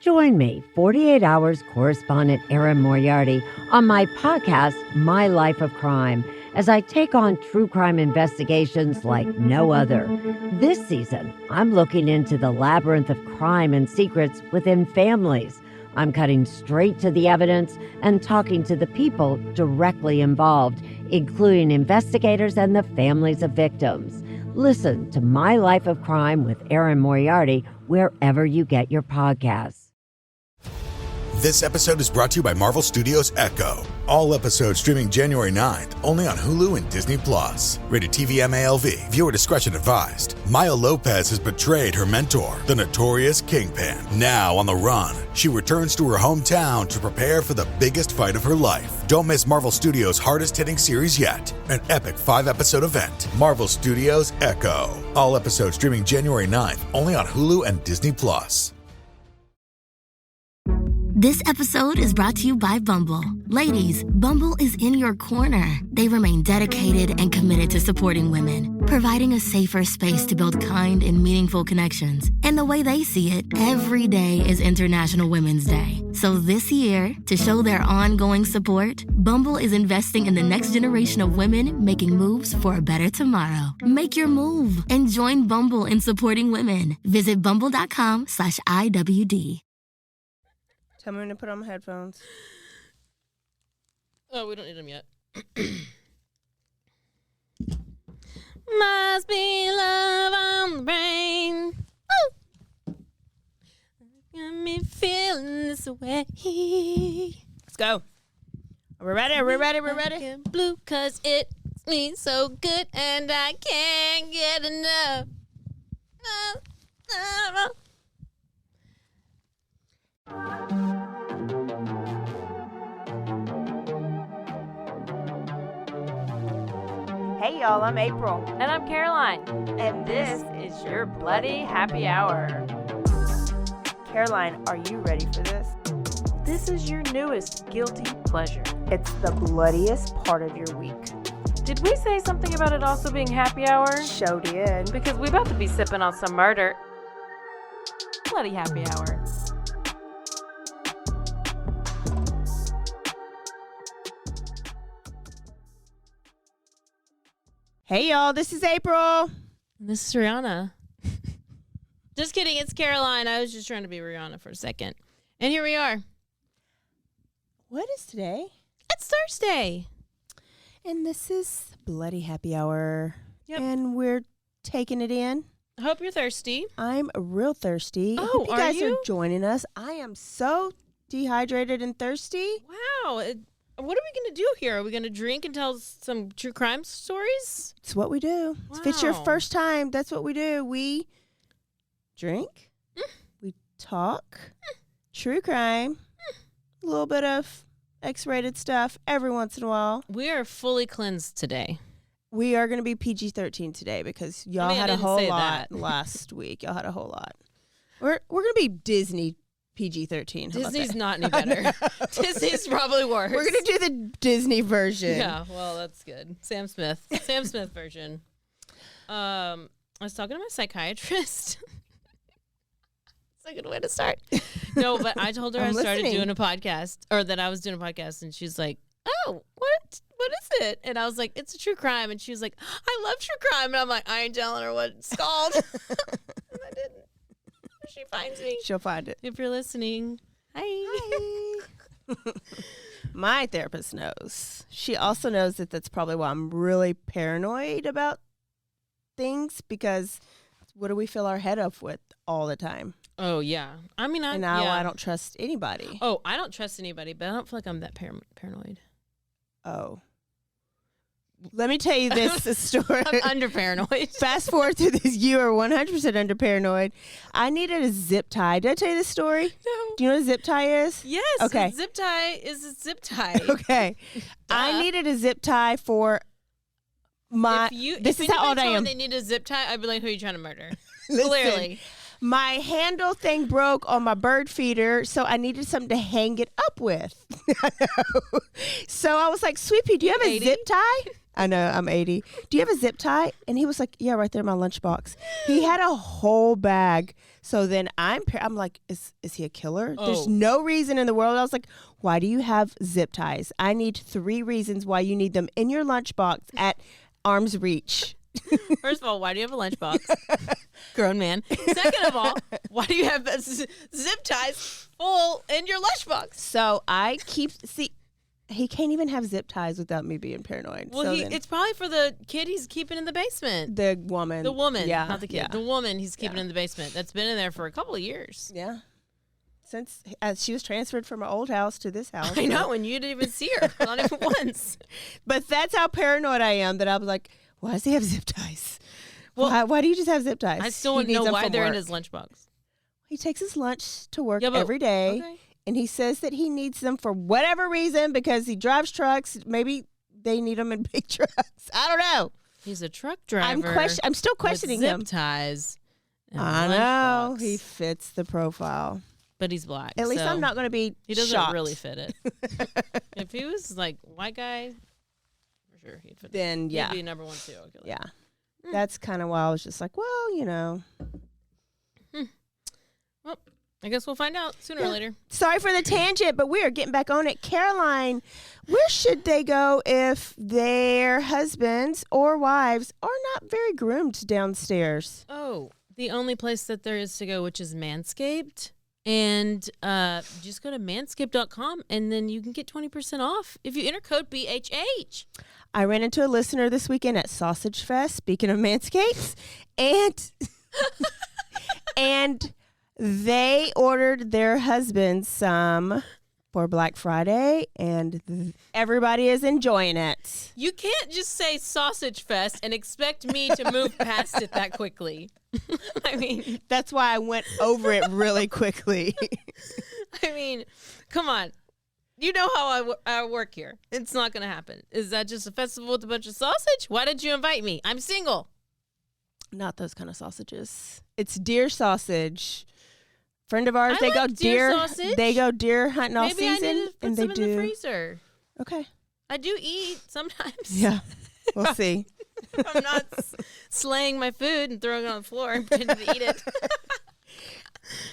Join me, 48 Hours correspondent Erin Moriarty, on my podcast, My Life of Crime, as I take on true crime investigations like no other. This season, I'm looking into the labyrinth of crime and secrets within families. I'm cutting straight to the evidence and talking to the people directly involved, including investigators and the families of victims. Listen to My Life of Crime with Erin Moriarty wherever you get your podcasts. This episode is brought to you by Marvel Studios Echo. All episodes streaming January 9th, only on Hulu and Disney+. Rated TV MALV. Viewer discretion advised. Maya Lopez has betrayed her mentor, the notorious Kingpin. Now on the run, she returns to her hometown to prepare for the biggest fight of her life. Don't miss Marvel Studios' hardest-hitting series yet. An epic 5-episode event. Marvel Studios Echo. All episodes streaming January 9th, only on Hulu and Disney+. This episode is brought to you by Bumble. Ladies, Bumble is in your corner. They remain dedicated and committed to supporting women, providing a safer space to build kind and meaningful connections. And the way they see it, every day is International Women's Day. So this year, to show their ongoing support, Bumble is investing in the next generation of women making moves for a better tomorrow. Make your move and join Bumble in supporting women. Visit bumble.com/IWD. Tell me when to put on my headphones. Oh, we don't need them yet. Must be love on the brain. Woo! Got me feeling this way. Let's go. Are we ready? Are we ready? We're ready? Blue, cause it's me so good and I can't get enough. Hey, y'all. I'm April. And I'm Caroline. And This is your Bloody Happy Hour. Caroline, are you ready for this? This is your newest guilty pleasure. It's the bloodiest part of your week. Did we say something about it also being happy hour? Show did. Because we about to be sipping on some murder. Bloody Happy Hour. Hey, y'all. This is April. This is Rihanna. Just kidding. It's Caroline. I was just trying to be Rihanna for a second. And here we are. What is today? It's Thursday. And this is Bloody Happy Hour. Yep. And we're taking it in. I hope you're thirsty. I'm real thirsty. Oh, I hope you are guys you? are joining us. I am so dehydrated and thirsty. Wow. What are we going to do here? Are we going to drink and tell some true crime stories? It's what we do. If it's your Wow. first time, that's what we do. We drink, we talk, true crime, a little bit of X-rated stuff every once in a while. We are fully cleansed today. We are going to be PG-13 today because y'all had a didn't whole say lot that. last week. Y'all had a whole lot. We're going to be Disney PG-13. How about Disney's that? not any better. Disney's probably worse. We're going to do the Disney version. Yeah, well, that's good. Sam Smith version. I was talking to my psychiatrist. It's a good way to start. No, but I told her I started listening. doing a podcast, or that I was doing a podcast, and she's like, "Oh, what is it?" And I was like, "It's a true crime." And she was like, "I love true crime." And I'm like, "I ain't telling her what it's called." And I didn't. She finds me. She'll find it. If you're listening, hi. My therapist knows. She also knows that that's probably why I'm really paranoid about things, because what do we fill our head up with all the time? Oh, yeah. I mean, And now I don't trust anybody. Oh, I don't trust anybody, but I don't feel like I'm that paranoid. Oh. Let me tell you this story. I'm under paranoid. Fast forward through this. You are 100% under paranoid. I needed a zip tie. Did I tell you this story? No. Do you know what a zip tie is? Yes. Okay. A zip tie is a zip tie. Okay. I needed a zip tie for my. This is how old I am. They need a zip tie. I'd be like, "Who are you trying to murder?" Listen, Clearly. my handle thing broke on my bird feeder, so I needed something to hang it up with. So I was like, "Sweet Pea, do you have a 80? zip tie?" I know, I'm 80. Do you have a zip tie? And he was like, yeah, right there in my lunchbox. He had a whole bag. So then I'm like, is he a killer? There's no reason in the world. I was like, why do you have zip ties? I need 3 reasons why you need them in your lunchbox at arm's reach. First of all, why do you have a lunchbox? Grown man. Second of all, why do you have zip ties full in your lunchbox? So I he can't even have zip ties without me being paranoid. Well, it's probably for the kid he's keeping in the basement. The woman. Yeah, not the kid. Yeah. The woman he's keeping in the basement. That's been in there for a couple of years. Yeah. Since she was transferred from her old house to this house. I know, and you didn't even see her. Not even once. But that's how paranoid I am that I was like, why does he have zip ties? Well, why do you just have zip ties? I still don't know why they're in his lunchbox. He takes his lunch to work every day. Okay. And he says that he needs them for whatever reason because he drives trucks. Maybe they need them in big trucks. I don't know. He's a truck driver. I'm still questioning him. Zip ties. I know. He fits the profile. But he's black. At least I'm not going to be He doesn't shocked. really fit it. If he was like white guy, for sure he'd fit then, He'd be number 1 serial killer. Yeah. That's kind of why I was just like, well, you know. Well, I guess we'll find out sooner or later. Sorry for the tangent, but we are getting back on it. Caroline, where should they go if their husbands or wives are not very groomed downstairs? Oh, the only place that there is to go, which is Manscaped. And just go to manscaped.com, and then you can get 20% off if you enter code BHH. I ran into a listener this weekend at Sausage Fest, speaking of Manscaped, and they ordered their husbands some for Black Friday, and everybody is enjoying it. You can't just say Sausage Fest and expect me to move past it that quickly. I mean, that's why I went over it really quickly. I mean, come on. You know how I work here. It's not going to happen. Is that just a festival with a bunch of sausage? Why did you invite me? I'm single. Not those kind of sausages. It's deer sausage. Friend of ours, they like go deer sausage. They go deer hunting all Maybe season, I need to put and some they in the freezer. Okay. I do eat sometimes. Yeah, we'll see. I'm not slaying my food and throwing it on the floor and pretending to eat it.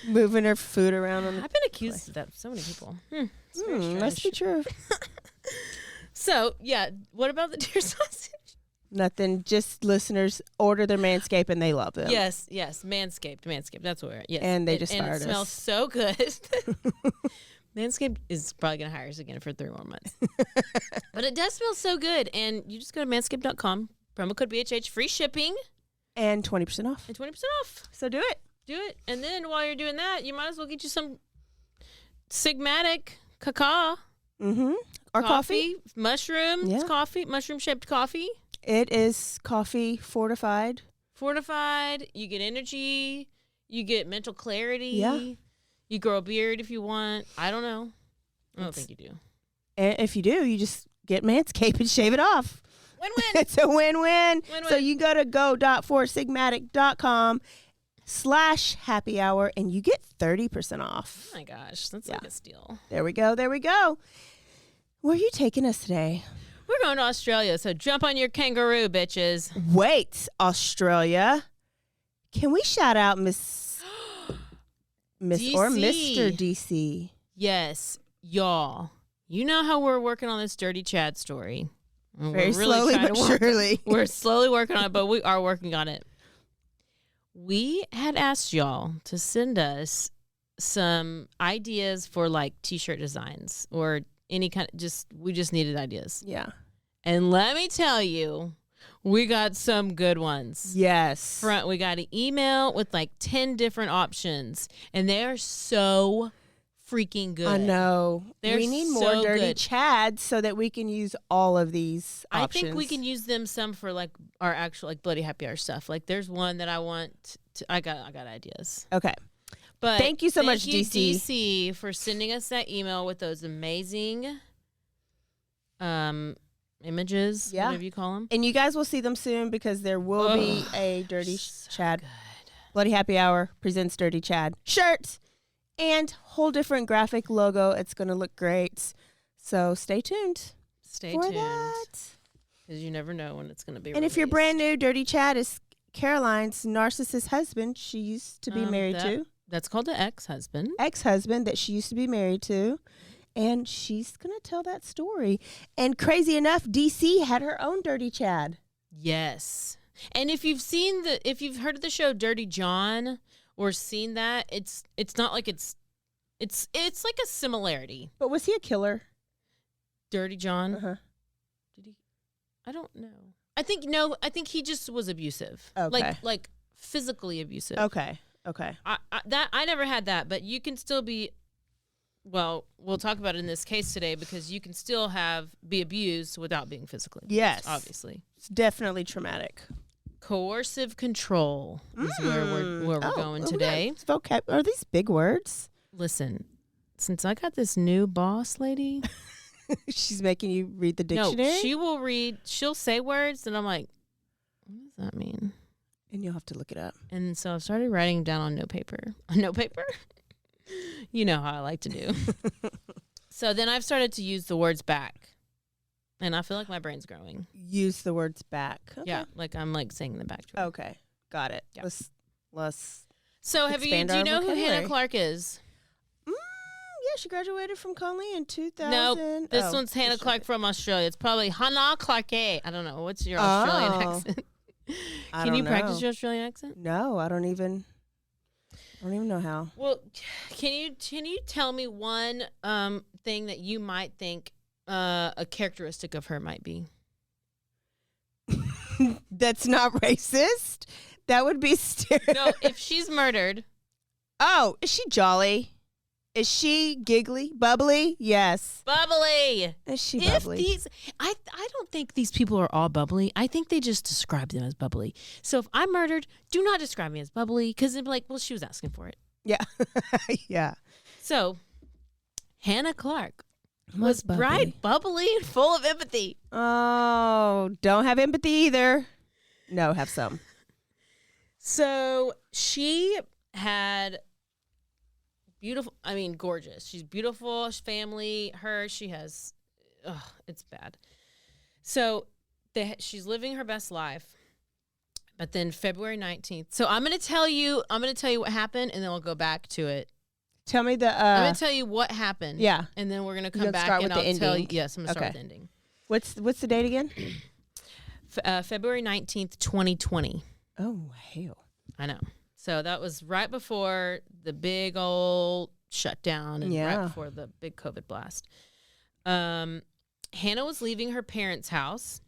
Moving her food around. I've been accused of that. So many people. It's very strange. Must be true. So yeah, what about the deer sausage? Nothing. Just listeners order their Manscaped and they love them. Yes. Manscaped. That's where we're at. Yes. And they just fired us. And it smells so good. Manscaped is probably going to hire us again for 3 more months. But it does smell so good. And you just go to manscaped.com, promo code BHH, free shipping. And 20% off. So do it. Do it. And then while you're doing that, you might as well get you some Sigmatic cacao. Mm-hmm. Or coffee. Mushroom. Yeah. It's coffee. Mushroom-shaped coffee. It is coffee fortified. You get energy. You get mental clarity. Yeah. You grow a beard if you want. I don't know. I don't think you do. And if you do, you just get Manscaped and shave it off. Win-win. It's a win-win. So you go to go.forsigmatic.com/happy hour and you get 30% off. Oh my gosh, that's like a steal. There we go. Where are you taking us today? We're going to Australia, so jump on your kangaroo, bitches. Wait, Australia. Can we shout out Miss or Mr. DC? Yes, y'all. You know how we're working on this Dirty Chad story. Very slowly but surely. We're slowly working on it, but we are working on it. We had asked y'all to send us some ideas for like t-shirt designs or any kind of we just needed ideas. Yeah. And let me tell you, we got some good ones. Yes. We got an email with like 10 different options, and they are so freaking good. I know. We need more Dirty Chads so that we can use all of these options. I think we can use them some for like our actual like Bloody Happy Hour stuff. Like there's one that I want to, I got ideas. Okay. But thank you so much, DC, for sending us that email with those amazing images, whatever you call them. And you guys will see them soon because there will be a Dirty Chad. Bloody Happy Hour presents Dirty Chad shirt and whole different graphic logo. It's going to look great. So stay tuned. Stay tuned. That. because you never know when it's going to be And if you're brand new, Dirty Chad is Caroline's narcissist husband she used to be married to. That's called the ex-husband. Ex-husband that she used to be married to. And she's going to tell that story. And crazy enough, DC had her own Dirty Chad. Yes. And if you've heard of the show Dirty John or seen that, it's not like it's like a similarity. But was he a killer? Dirty John? Uh-huh. Did he? I don't know. I think he just was abusive. Okay. Like physically abusive. Okay. I never had that, but you can still be. Well, we'll talk about it in this case today because you can still be abused without being physically abused. Yes, obviously, it's definitely traumatic. Coercive control is where we're going today. Are these big words? Listen, since I got this new boss lady, she's making you read the dictionary. No, she will read. She'll say words, and I'm like, what does that mean? And you'll have to look it up. And so I started writing down on note paper. On note paper? You know how I like to do. So then I've started to use the words back. And I feel like my brain's growing. Use the words back. Okay. Yeah, like I'm like saying them back to her. Okay. Got it. Yeah. Let's So do you know who Hannah Clarke is? Yeah, she graduated from Conley in 2000. No, this one's Hannah Clarke from Australia. It's probably Hannah Clarke. I don't know. What's your Australian accent? Can you practice your Australian accent? No, I don't even know how. Well, can you tell me one thing that you might think a characteristic of her might be? That's not racist. That would be No, if she's murdered. Oh, is she jolly? Is she giggly? Bubbly? Yes. Bubbly. Is she bubbly? I don't think these people are all bubbly. I think they just describe them as bubbly. So if I'm murdered, do not describe me as bubbly because they'd be like, well, she was asking for it. Yeah. Yeah. So Hannah Clarke was bright, bubbly, and full of empathy. Oh, don't have empathy either. No, have some. So she had gorgeous. She's beautiful. Family, she has, it's bad. So she's living her best life. But then February 19th. So I'm going to tell you what happened and then we'll go back to it. Tell me I'm going to tell you what happened. Yeah. And then we're going to come back and I'll tell you. Yes, I'm going to start with the ending. What's the date again? February 19th, 2020. Oh, hell. I know. So that was right before the big old shutdown and right before the big COVID blast. Hannah was leaving her parents' house,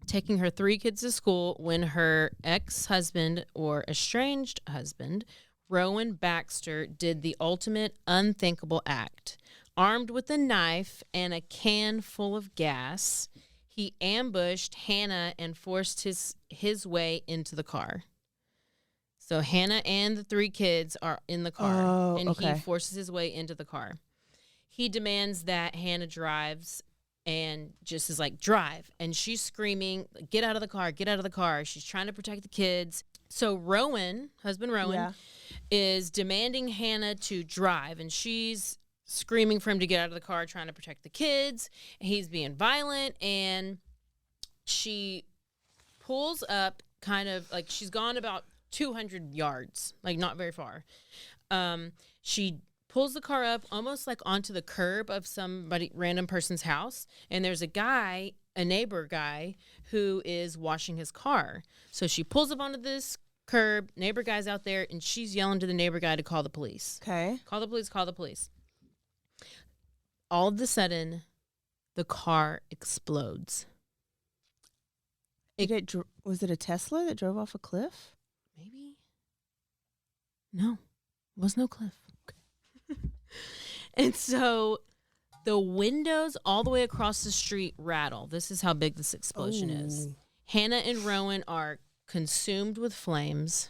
taking her 3 kids to school when her ex-husband or estranged husband, Rowan Baxter, did the ultimate unthinkable act. Armed with a knife and a can full of gas, he ambushed Hannah and forced his way into the car. So Hannah and the 3 kids are in the car, he forces his way into the car. He demands that Hannah drives and just is like, drive. And she's screaming, get out of the car, get out of the car. She's trying to protect the kids. So husband Rowan, is demanding Hannah to drive. And she's screaming for him to get out of the car, trying to protect the kids. He's being violent. And she pulls up kind of like she's gone about 200 yards, like not very far. She pulls the car up almost like onto the curb of random person's house. And there's a neighbor guy who is washing his car. So she pulls up onto this curb, neighbor guy's out there, and she's yelling to the neighbor guy to call the police. Okay. Call the police, call the police. All of a sudden, the car explodes. Was it a Tesla that drove off a cliff? Maybe. No, was no cliff. Okay. And so the windows all the way across the street rattle. This is how big this explosion is. Hannah and Rowan are consumed with flames.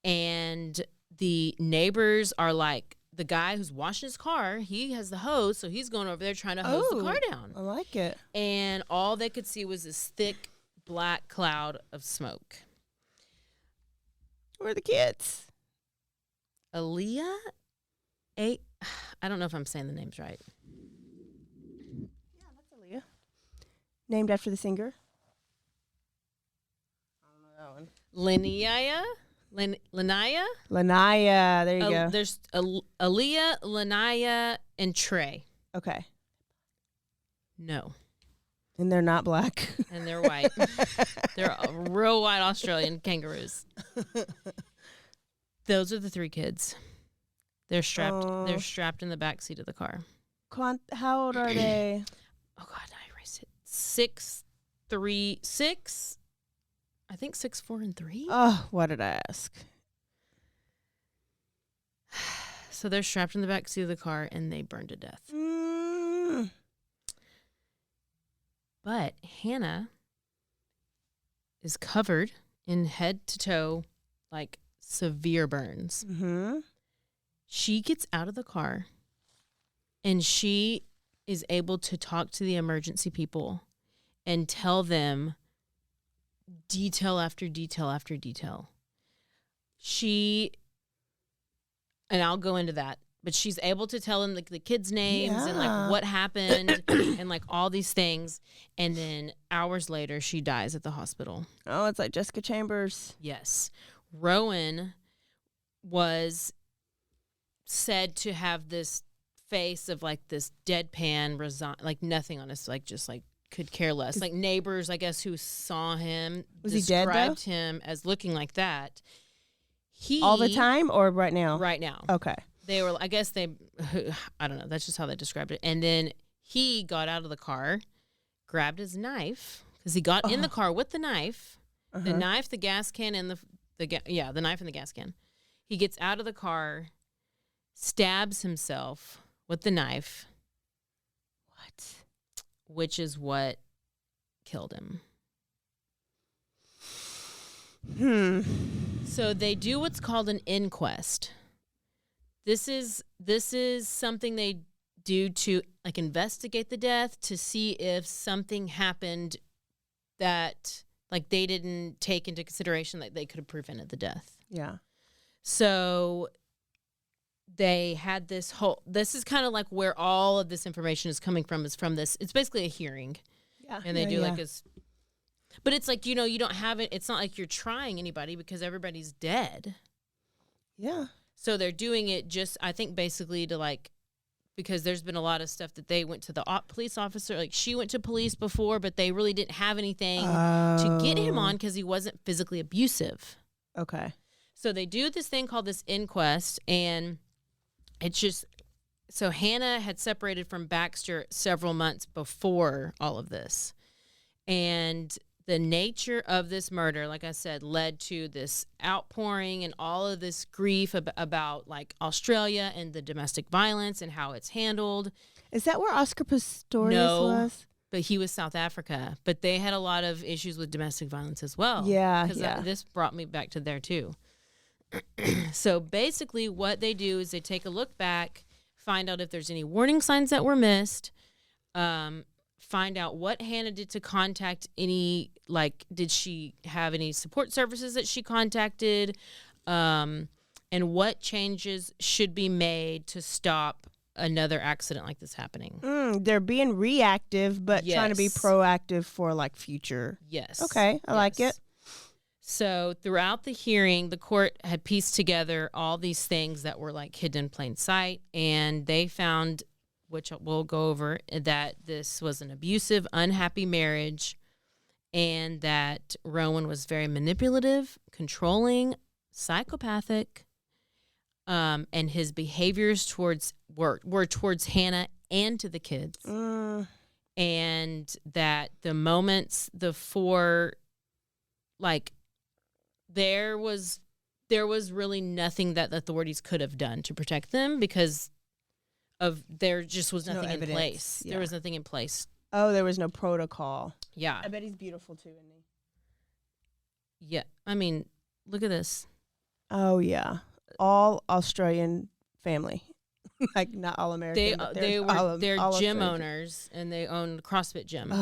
And the neighbors are like, the guy who's washing his car, he has the hose, so he's going over there trying to hose the car down. I like it. And all they could see was this thick black cloud of smoke. Where are the kids? Aaliyah? I don't know if I'm saying the names right. Yeah, that's Aaliyah. Named after the singer? I don't know that one. Laianah. Laianah. There you go. There's Aaliyah, Laianah, and Trey. Okay. No. And they're not black. And they're white. They're real white Australian kangaroos. Those are the 3 kids. They're strapped. They're strapped in the back seat of the car. How old are they? Oh God, I erased it. 6, 3, 6. I think 6, 4, and 3. Oh, what did I ask? So they're strapped in the back seat of the car and they burn to death. But Hannah is covered in head to toe, like severe burns. Mm-hmm. She gets out of the car and she is able to talk to the emergency people and tell them detail after detail after detail. And I'll go into that, but she's able to tell them the kids' names and like what happened and like all these things. And then hours later, she dies at the hospital. Oh, it's like Jessica Chambers. Yes. Rowan was said to have this face of like this deadpan, like nothing on his, like just like could care less. Like neighbors, I guess, who saw him was he dead, though? Described him as looking like that. All the time or right now? Right now. Okay. They were, I guess I don't know. That's just how they described it. And then he got out of the car, grabbed his knife, because he got in the car with the knife, the knife, the gas can, and the knife and the gas can. He gets out of the car, stabs himself with the knife. What? Which is what killed him. So they do what's called an inquest. This is something they do to like investigate the death to see if something happened that like they didn't take into consideration that they could have prevented the death. Yeah. So they had this is kind of like where all of this information is coming from, is from this. It's basically a hearing. Yeah. And they do like this. But it's like, you don't have it. It's not like you're trying anybody because everybody's dead. Yeah. So they're doing it just, I think, basically to like, because there's been a lot of stuff that they went to the police officer. Like she went to police before, but they really didn't have anything to get him on because he wasn't physically abusive. Okay. So they do this thing called this inquest, and it's just, so Hannah had separated from Baxter several months before all of this. And the nature of this murder, like I said, led to this outpouring and all of this grief about like Australia and the domestic violence and how it's handled. Is that where Oscar Pistorius was? But he was South Africa. But they had a lot of issues with domestic violence as well. Yeah, because this brought me back to there too. So basically what they do is they take a look back, find out if there's any warning signs that were missed, find out what Hannah did to contact any, like, did she have any support services that she contacted, and what changes should be made to stop another accident like this happening. They're being reactive, but trying to be proactive for, like, future. Yes. Okay, I like it. So throughout the hearing, the court had pieced together all these things that were, like, hidden in plain sight, and they found, which we'll go over, that this was an abusive, unhappy marriage, and that Rowan was very manipulative, controlling, psychopathic, and his behaviors were towards Hannah and to the kids. And that the moments, there was really nothing that the authorities could have done to protect them because there just was nothing in place. Yeah. There was nothing in place. Oh, there was no protocol. Yeah. I bet he's beautiful too, isn't he? Yeah. I mean, look at this. Oh, yeah. All Australian family. Like, not all American. They're gym owners, and they own CrossFit gym.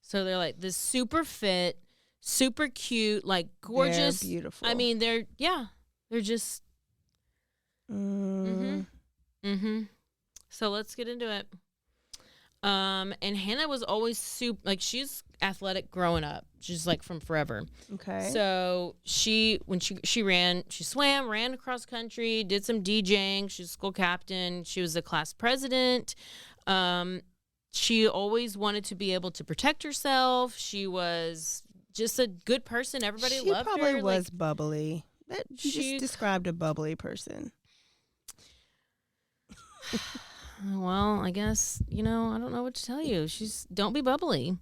So they're like this super fit, super cute, like gorgeous. They're beautiful. I mean, they're just. So let's get into it. And Hannah was always she's athletic growing up. She's like from forever. Okay. So she swam, ran across country, did some DJing. She was school captain. She was the class president. She always wanted to be able to protect herself. She was just a good person. Everybody loved her. She probably was bubbly. She just described a bubbly person. Well, I guess, I don't know what to tell you. Don't be bubbly.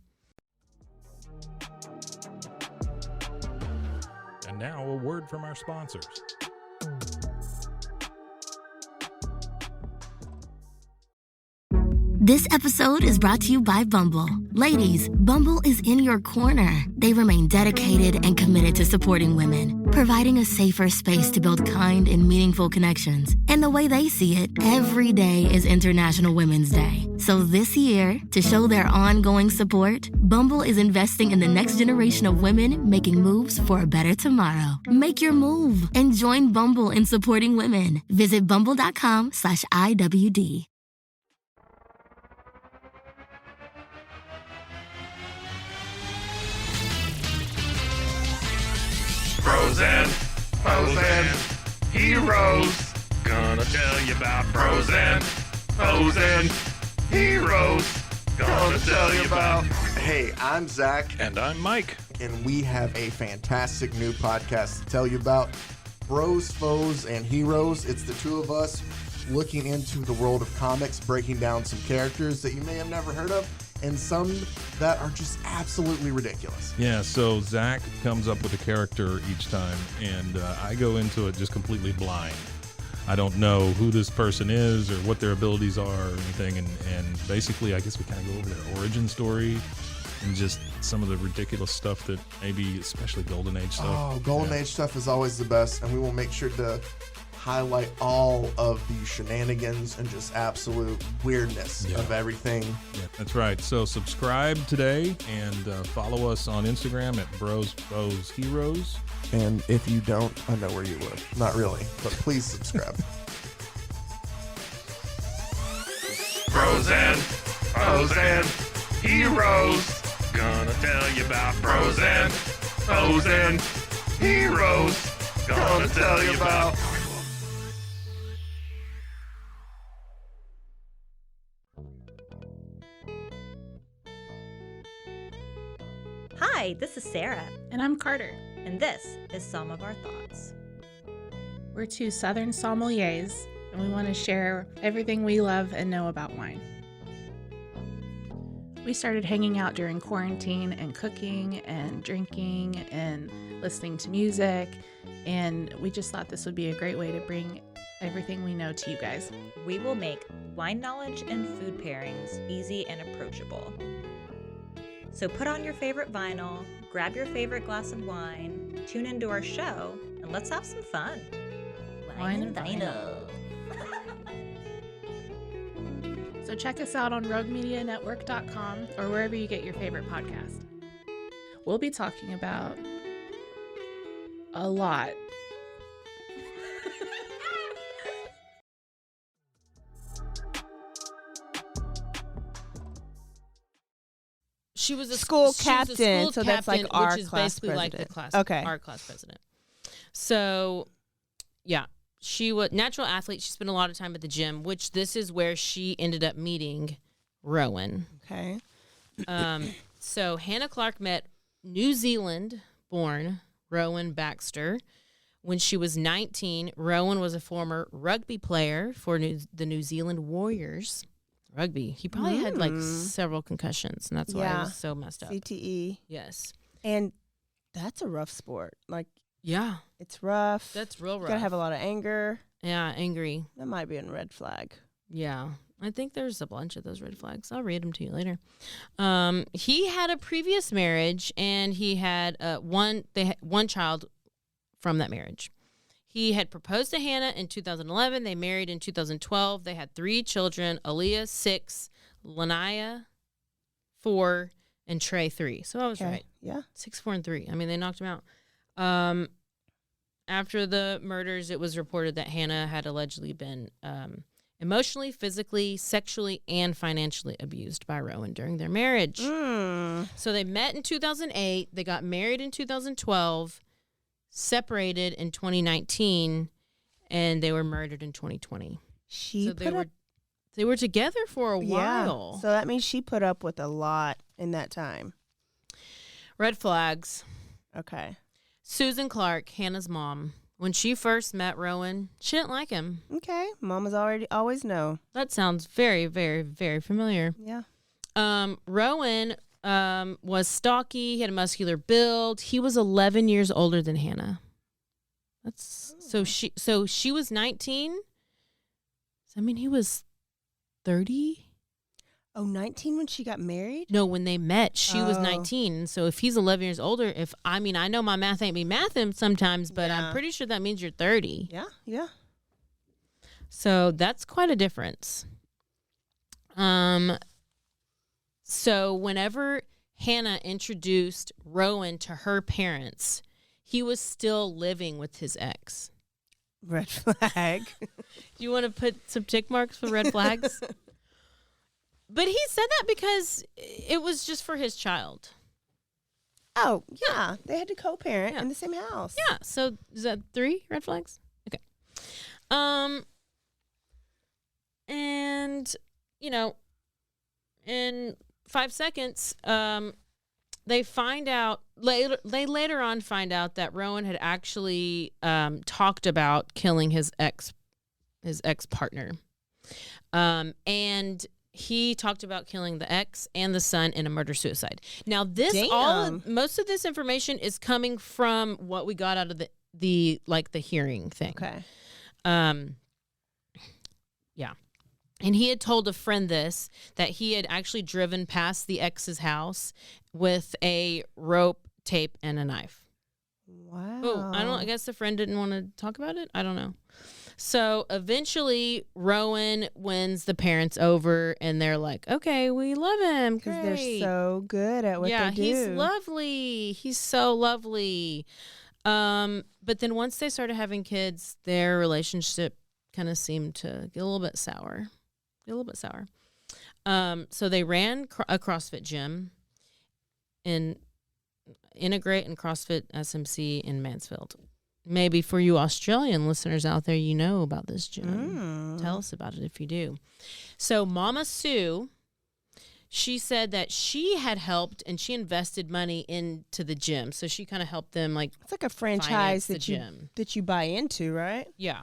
And now a word from our sponsors. This episode is brought to you by Bumble. Ladies, Bumble is in your corner. They remain dedicated and committed to supporting women, providing a safer space to build kind and meaningful connections. And the way they see it, every day is International Women's Day. So this year, to show their ongoing support, Bumble is investing in the next generation of women making moves for a better tomorrow. Make your move and join Bumble in supporting women. Visit bumble.com/IWD. Bros and foes and heroes. Gonna tell you about bros and foes and heroes. Gonna tell you about. Hey, I'm Zach. And I'm Mike. And we have a fantastic new podcast to tell you about. Bros, Foes, and Heroes. It's the two of us looking into the world of comics, breaking down some characters that you may have never heard of, and some that are just absolutely ridiculous. Yeah, so Zach comes up with a character each time, and I go into it just completely blind. I don't know who this person is or what their abilities are or anything, and basically I guess we kind of go over their origin story and just some of the ridiculous stuff that maybe, especially Golden Age stuff. Oh, Golden Age stuff is always the best, and we will make sure to highlight all of the shenanigans and just absolute weirdness of everything. Yeah, that's right. So subscribe today and follow us on Instagram at Bros, Foes, Heroes. And if you don't, I know where you live. Not really, but please subscribe. Bros and foes and heroes. Gonna tell you about bros and foes and heroes. Gonna tell you about. Hi, this is Sarah. And I'm Carter. And this is Some of Our Thoughts. We're two Southern sommeliers, and we want to share everything we love and know about wine. We started hanging out during quarantine and cooking and drinking and listening to music, and we just thought this would be a great way to bring everything we know to you guys. We will make wine knowledge and food pairings easy and approachable. So put on your favorite vinyl, grab your favorite glass of wine, tune into our show, and let's have some fun. Wine and vinyl. So check us out on roguemedianetwork.com or wherever you get your favorite podcast. We'll be talking about a lot. She was a school captain, so that's like our which is class basically president. like our class president. So, yeah, she was natural athlete. She spent a lot of time at the gym, which this is where she ended up meeting Rowan. Okay. So Hannah Clarke met New Zealand-born Rowan Baxter when she was 19. Rowan was a former rugby player for the New Zealand Warriors. Rugby. He probably had like several concussions, and that's why he was so messed up. CTE. Yes. And that's a rough sport. Like, yeah, it's rough. That's real rough. You gotta have a lot of anger. Yeah, angry. That might be a red flag. Yeah. I think there's a bunch of those red flags. I'll read them to you later. He had a previous marriage, and he had one child from that marriage. He had proposed to Hannah in 2011. They married in 2012. They had 3 children: Aaliyah 6, Laianah 4, and Trey 3. So I was right. Yeah. 6, 4, and 3. I mean, they knocked him out. After the murders, it was reported that Hannah had allegedly been emotionally, physically, sexually, and financially abused by Rowan during their marriage. So they met in 2008. They got married in 2012, separated in 2019, and they were murdered in 2020. They were together for a while. So that means she put up with a lot in that time. Red flags. Okay. Susan Clarke, Hannah's mom, when she first met Rowan, she didn't like him. Okay. Mamas always know. That sounds very, very, very familiar. Yeah. Rowan was stocky. He had a muscular build. He was 11 years older than Hannah. So she was 19. I mean, he was 30. Oh, 19 when she got married? No, when they met, she was 19. So if he's 11 years older, I know my math ain't me mathing sometimes, but I'm pretty sure that means you're 30. Yeah. So that's quite a difference. So whenever Hannah introduced Rowan to her parents, he was still living with his ex. Red flag. Do you want to put some tick marks for red flags? But he said that because it was just for his child. Oh, yeah. They had to co-parent in the same house. Yeah. So is that 3 red flags? Okay. And, in 5 seconds, they later on find out that Rowan had actually talked about killing his ex-partner. And he talked about killing the ex and the son in a murder-suicide. Now, most of this information is coming from what we got out of the hearing thing. Okay. Yeah. And he had told a friend that he had actually driven past the ex's house with a rope, tape, and a knife. Wow. Oh, I guess the friend didn't want to talk about it. I don't know. So eventually, Rowan wins the parents over, and they're like, "Okay, we love him because they're so good at what they do." Yeah, he's lovely. He's so lovely. But then once they started having kids, their relationship kind of seemed to get a little bit sour. So they ran a CrossFit gym in Integrate and CrossFit SMC in Mansfield. Maybe for you Australian listeners out there, you know about this gym. Tell us about it if you do. So Mama Sue, she said that she had helped and she invested money into the gym. So she kind of helped them it's like a franchise that you buy into, right? Yeah.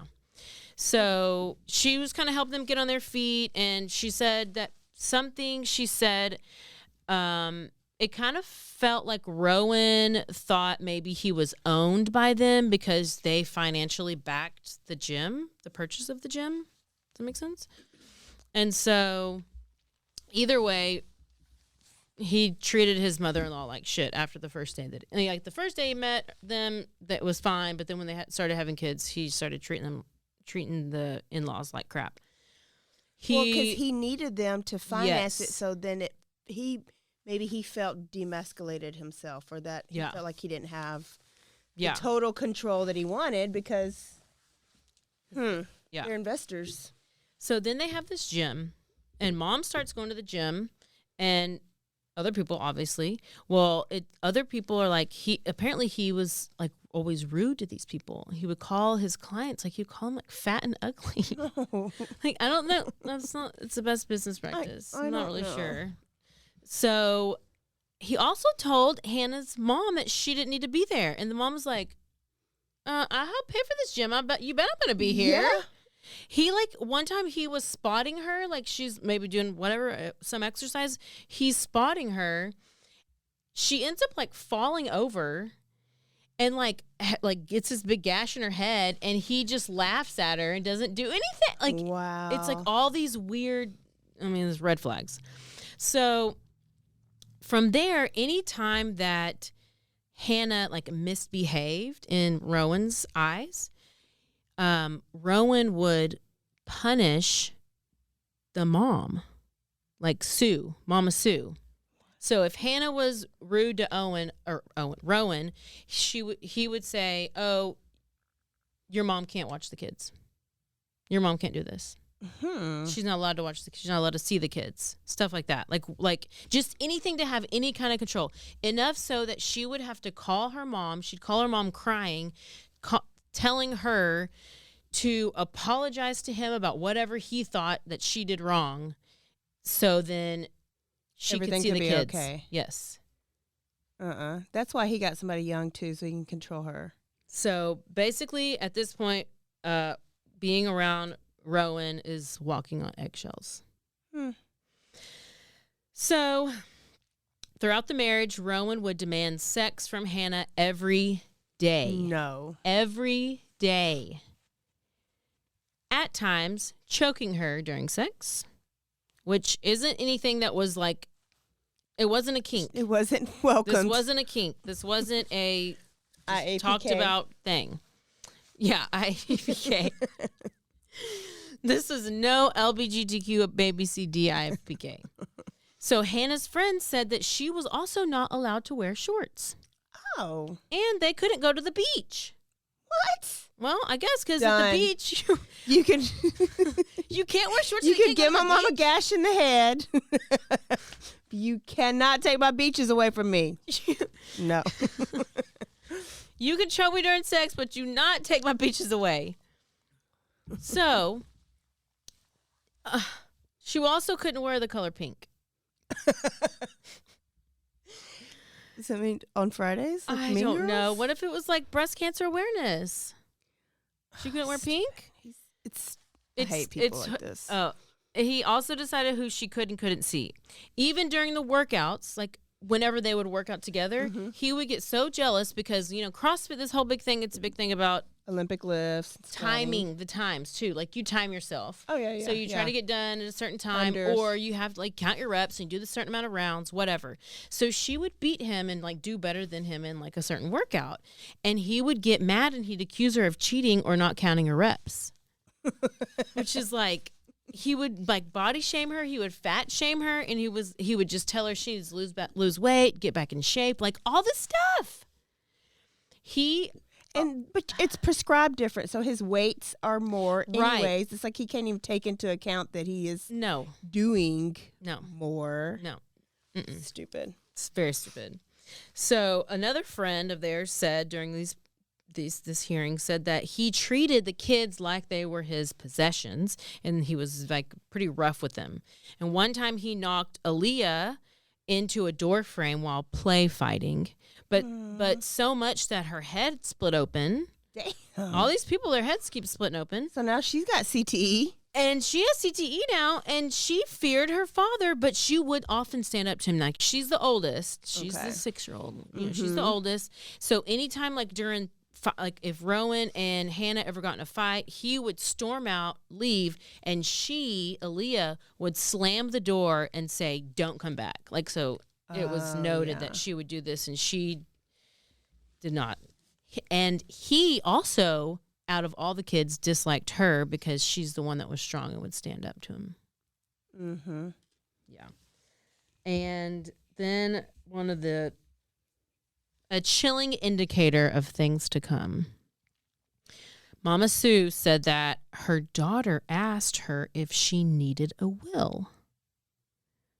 So she was kind of helping them get on their feet, and she said that it kind of felt like Rowan thought maybe he was owned by them because they financially backed the gym, the purchase of the gym. Does that make sense? And so either way, he treated his mother-in-law like shit after the first day. The first day he met them, that was fine, but then when they started having kids, he started treating the in-laws like crap. Because he needed them to finance it, so then he felt demasculated himself, or that he felt like he didn't have the total control that he wanted because they're investors. So then they have this gym, and Mom starts going to the gym, and other people, obviously. Well, other people are like, he was like always rude to these people. He would call his clients, he'd call them like fat and ugly. No. I don't know. It's the best business practice. I'm not really sure. So he also told Hannah's mom that she didn't need to be there. And the mom was like, I help pay for this gym. I bet I'm going to be here. Yeah. He one time he was spotting her, she's maybe doing whatever, some exercise. He's spotting her. She ends up falling over and gets this big gash in her head, and he just laughs at her and doesn't do anything. Wow. It's all these weird, there's red flags. So from there, any time that Hannah misbehaved in Rowan's eyes, Rowan would punish the mom, Sue, Mama Sue. So if Hannah was rude to Rowan, he would say, "Oh, your mom can't watch the kids. Your mom can't do this." She's not allowed to watch the kids. She's not allowed to see the kids. Stuff like that. Like just anything to have any kind of control. Enough so that she would have to call her mom. She'd call her mom crying, telling her to apologize to him about whatever he thought that she did wrong. So then she Everything could see could the be kids. okay. Yes. That's why he got somebody young, too, so he can control her. So basically, at this point, being around Rowan is walking on eggshells. So throughout the marriage, Rowan would demand sex from Hannah every day. No. Every day. At times, choking her during sex, which isn't anything that was like, it wasn't a kink. It wasn't welcome. This wasn't a kink. This wasn't a IAPK. talked about thing. Yeah, IAPK. This is no LGBTQ baby CD IAPK. So Hannah's friend said that she was also not allowed to wear shorts. Oh. And they couldn't go to the beach. What? Well, I guess because at the beach, you can you can't wear shorts. You and can can't go give to my the mom a beach. gash in the head. You cannot take my beaches away from me. No. You can choke me during sex, but you not take my beaches away. So, she also couldn't wear the color pink. Does that mean on Fridays? Like I Mean don't Girls? know. What if it was like breast cancer awareness? She couldn't wear pink? I hate people like this. He also decided who she could and couldn't see. Even during the workouts, like whenever they would work out together, he would get so jealous because, CrossFit, this whole big thing, it's a big thing about Olympic lifts. timing the times too. Like you time yourself. Oh, yeah. So you try to get done at a certain time, Unders. or you have to like count your reps and do the certain amount of rounds, whatever. So she would beat him and like do better than him in like a certain workout. And he would get mad and he'd accuse her of cheating or not counting her reps. Which is like, he would like body shame her, he would fat shame her, and he would just tell her she needs to lose weight, get back in shape, like all this stuff. But it's prescribed different, so his weights are more Right. anyways. It's like he can't even take into account that he is doing more. No. Stupid. It's very stupid. So another friend of theirs said during this hearing said that he treated the kids like they were his possessions, and he was like pretty rough with them. And one time he knocked Aaliyah into a door frame while play fighting, but so much that her head split open. Damn. All these people, their heads keep splitting open. So now she's got CTE. And she has CTE now, and she feared her father, but she would often stand up to him. Like, she's the oldest. She's the 6-year-old. She's the oldest. So anytime, like, during, like, if Rowan and Hannah ever got in a fight, he would storm out, leave, and she, Aaliyah, would slam the door and say, "Don't come back." Like, so it was noted that she would do this, and she did not. And he also, out of all the kids, disliked her because she's the one that was strong and would stand up to him. Mm-hmm. Yeah. And then a chilling indicator of things to come. Mama Sue said that her daughter asked her if she needed a will.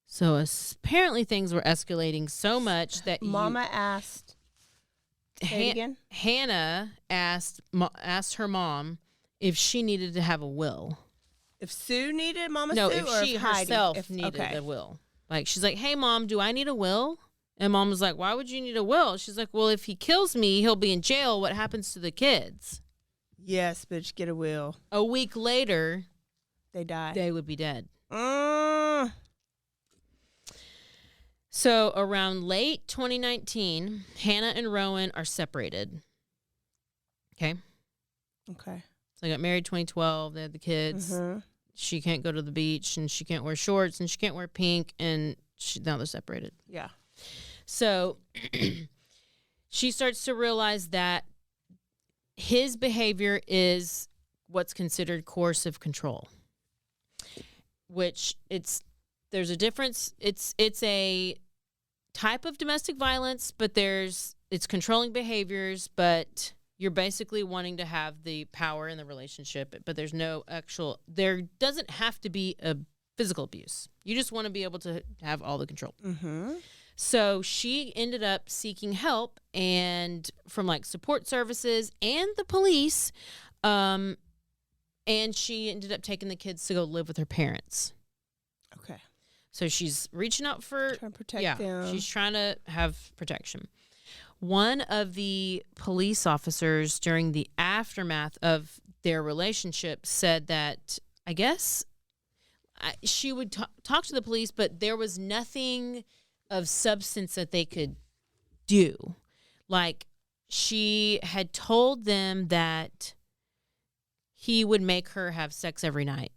So apparently things were escalating so much that Mama asked. Say it again? Hannah asked her mom if she needed to have a will. If Sue needed Mama No, Sue, if or she if Heidi, herself needed a will. Like, she's like, "Hey, Mom, do I need a will?" And Mom was like, "Why would you need a will?" She's like, "Well, if he kills me, he'll be in jail. What happens to the kids?" Yes, bitch, get a will. A week later, they die. They would be dead. So around late 2019, Hannah and Rowan are separated. Okay. Okay. So they got married 2012. They had the kids. Mm-hmm. She can't go to the beach, and she can't wear shorts, and she can't wear pink, and now they're separated. Yeah. So she starts to realize that his behavior is what's considered coercive control, which there's a difference. It's a type of domestic violence, but it's controlling behaviors, but you're basically wanting to have the power in the relationship, but there's no actual, there doesn't have to be a physical abuse. You just want to be able to have all the control. Mm-hmm. So she ended up seeking help and from like support services and the police. And she ended up taking the kids to go live with her parents. Okay. So she's reaching out for, trying to protect them. She's trying to have protection. One of the police officers during the aftermath of their relationship said that, I guess, she would talk to the police, but there was nothing of substance that they could do. Like, she had told them that he would make her have sex every night.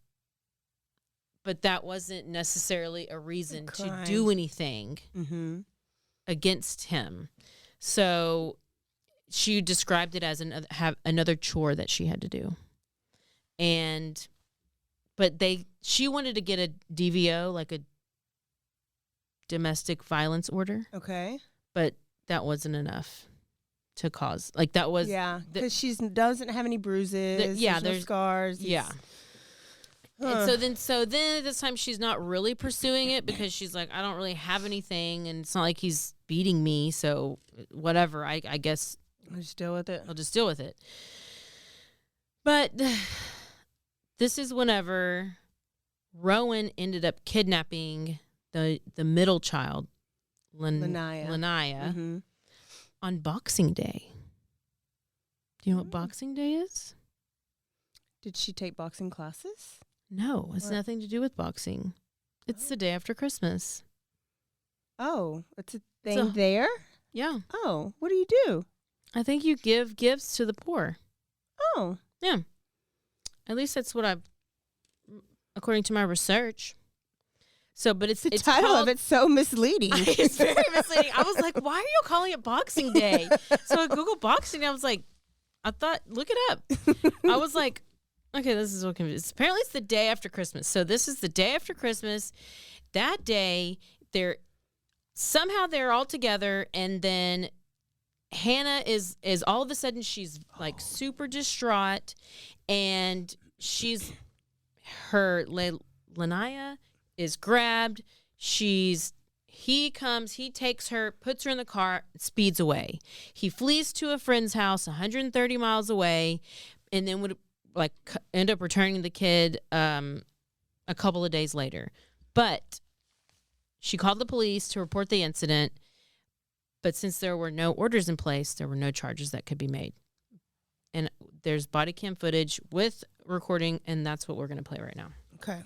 But that wasn't necessarily a reason to do anything against him. So she described it as another chore that she had to do. But she wanted to get a DVO, like a domestic violence order. Okay. But that wasn't enough to cause, like, that was. Yeah, because she doesn't have any bruises. There's no scars. Yeah. And so then at this time she's not really pursuing it because she's like, I don't really have anything, and it's not like he's beating me, so whatever. I guess I'll just deal with it. I'll just deal with it. But this is whenever Rowan ended up kidnapping the middle child, Laianah, on Boxing Day. Do you know what Boxing Day is? Did she take boxing classes? No, it's nothing to do with boxing. It's the day after Christmas. Oh, it's a thing there? Yeah. Oh, what do you do? I think you give gifts to the poor. Oh. Yeah. At least that's what according to my research. So, but it's the title of it's so misleading. It's very misleading. I was like, why are you calling it Boxing Day? So I Googled Boxing Day. I was like, look it up. I was like, okay, this is what confusing. Apparently it's the day after Christmas. So this is the day after Christmas. That day, they're all together, and then Hannah is all of a sudden she's like super distraught, and Laianah is grabbed. He comes, he takes her, puts her in the car, speeds away. He flees to a friend's house 130 miles away, and then would end up returning the kid a couple of days later. But she called the police to report the incident, but since there were no orders in place, there were no charges that could be made. And there's body cam footage with recording, and that's what we're going to play right now. Okay.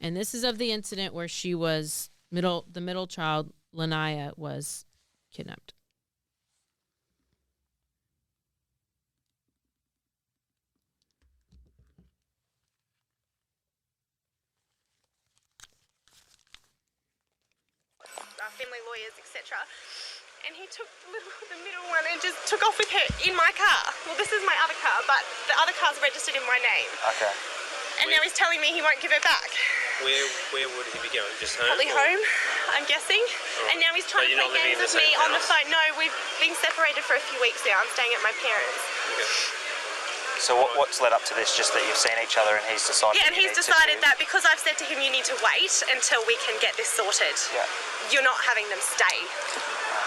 And this is of the incident where the middle child, Laianah, was kidnapped. Family lawyers, etc. And he took the middle one and just took off with her in my car. Well, this is my other car, but the other car's registered in my name. Okay. And now he's telling me he won't give her back. Where would he be going? Just home? Probably home, I'm guessing. Right. And now he's trying to play games with me on the phone. No, we've been separated for a few weeks now. I'm staying at my parents. Okay. So what's led up to this? Just that you've seen each other and he's decided. Yeah, and he's decided that because I've said to him, you need to wait until we can get this sorted. Yeah. You're not having them stay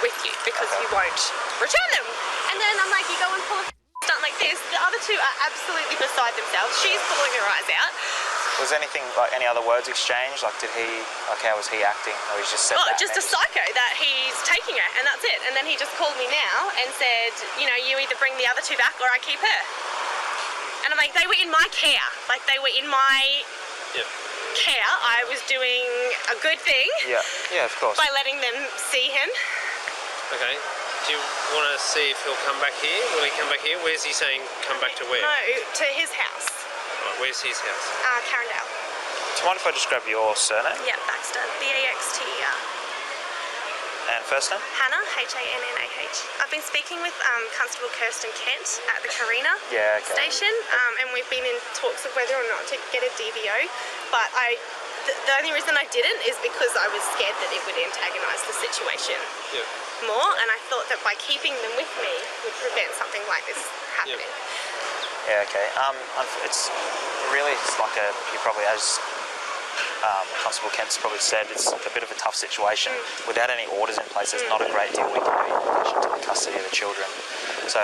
with you because you won't return them. And then I'm like, you go and pull a stunt like this. The other two are absolutely beside themselves. She's pulling her eyes out. Was anything like any other words exchanged? Like, how was he acting? Or he's just said that? Just a psycho that he's taking her, and that's it. And then he just called me now and said, you either bring the other two back or I keep her. And I'm like, they were in my care. Like, they were in my care. I was doing a good thing. Yeah, of course. By letting them see him. Okay. Do you want to see if he'll come back here? Will he come back here? Where's he saying come back to where? No, to his house. Right, where's his house? Carindale. Do you mind if I just grab your surname? Yeah, Baxter. B-A-X-T-E-R. And first name? Hannah, H-A-N-N-A-H. I've been speaking with Constable Kirsten Kent at the Carina station, and we've been in talks of whether or not to get a DVO, but I the only reason I didn't is because I was scared that it would antagonise the situation more, and I thought that by keeping them with me would prevent something like this happening. Yeah, okay. It's really like you probably, as Constable Kent's probably said, it's a bit of a tough situation. Without any orders in place, there's not a great deal we can do in relation to the custody of the children. So,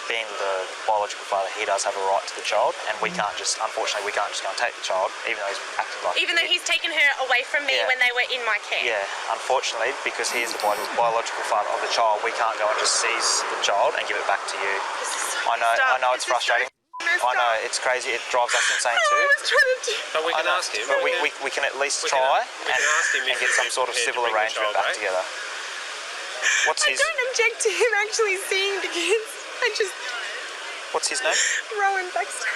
being the biological father, he does have a right to the child, and we can't just, unfortunately, go and take the child, even though he's acting like... Even though he's taken her away from me when they were in my care. Yeah, unfortunately, because he is the biological father of the child, we can't go and just seize the child and give it back to you. I know it's frustrating. I know, it's crazy. It drives us insane too. But we can ask him. But we can at least try and get some sort of civil arrangement back together. What's his... I don't object to him actually seeing the kids. I just... What's his name? Rowan Baxter.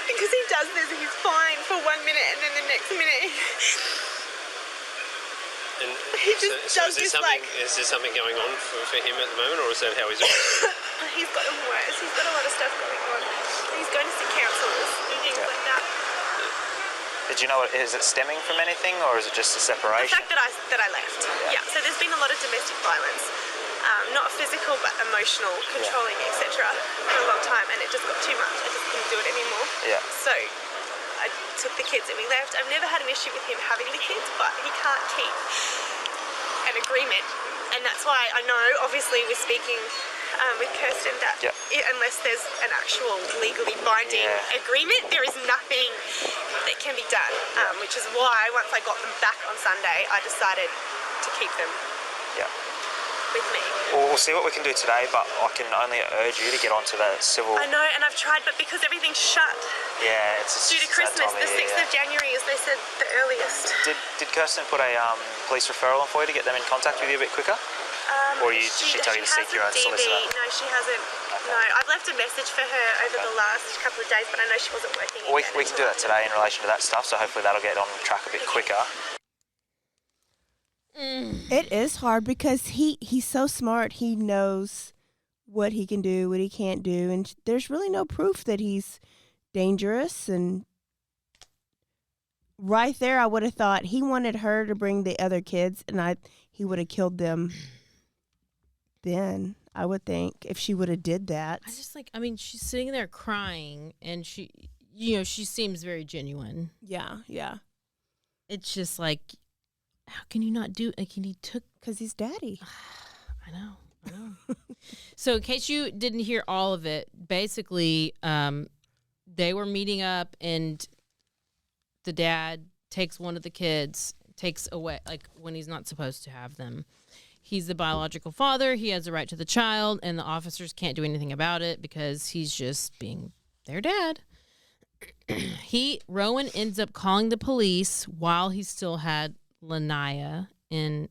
Because he does this, he's fine for 1 minute, and then the next minute... And he just does this like... Is there something going on for him at the moment, or is that how he's always... He's gotten worse. He's got a lot of stuff going on. He's going to see counsellors and things like that. Did you know, is it stemming from anything, or is it just a separation? The fact that I left. Yeah. So there's been a lot of domestic violence, not physical but emotional, controlling, etc. for a long time, and it just got too much. I just couldn't do it anymore. Yeah. So I took the kids and we left. I've never had an issue with him having the kids, but he can't keep an agreement, and that's why I know, obviously, we're speaking with Kirsten that unless there's an actual legally binding agreement, there is nothing that can be done, which is why once I got them back on Sunday, I decided to keep them with me. Well, we'll see what we can do today, but I can only urge you to get onto the civil... I know, and I've tried, but because everything's shut. Yeah, it's due to Christmas, the 6th of January, as they said, the earliest. Did Kirsten put a police referral in for you to get them in contact with you a bit quicker? Or did she tell you to seek your own solicitor? No, she hasn't. Okay. No, I've left a message for her over the last couple of days, but I know she wasn't working. Well, we can do that today in relation to that stuff, so hopefully that'll get on track a bit quicker. It is hard because he's so smart. He knows what he can do, what he can't do, and there's really no proof that he's dangerous. And right there, I would have thought he wanted her to bring the other kids, and he would have killed them. Then I would think if she would have did that. I just she's sitting there crying, and she seems very genuine. Yeah. It's just like, how can you not do? Like, he took because he's daddy. I know. So, in case you didn't hear all of it, basically, they were meeting up, and the dad takes one of the kids, takes away when he's not supposed to have them. He's the biological father. He has the right to the child, and the officers can't do anything about it because he's just being their dad. Rowan ends up calling the police while he still had Laianah in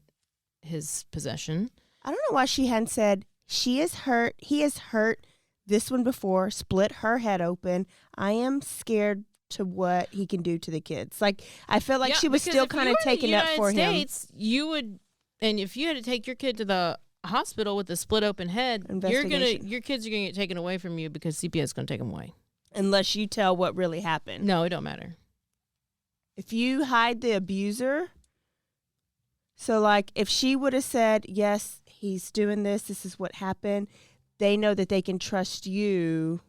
his possession. I don't know why she hadn't said, she is hurt. He is hurt this one before, split her head open. I am scared to what he can do to the kids. I feel like she was still kind of taking up for him. You would... And if you had to take your kid to the hospital with a split open head, your kids are gonna get taken away from you because CPS is gonna take them away. Unless you tell what really happened. No, it don't matter. If you hide the abuser, so if she would have said, yes, he's doing this is what happened, they know that they can trust you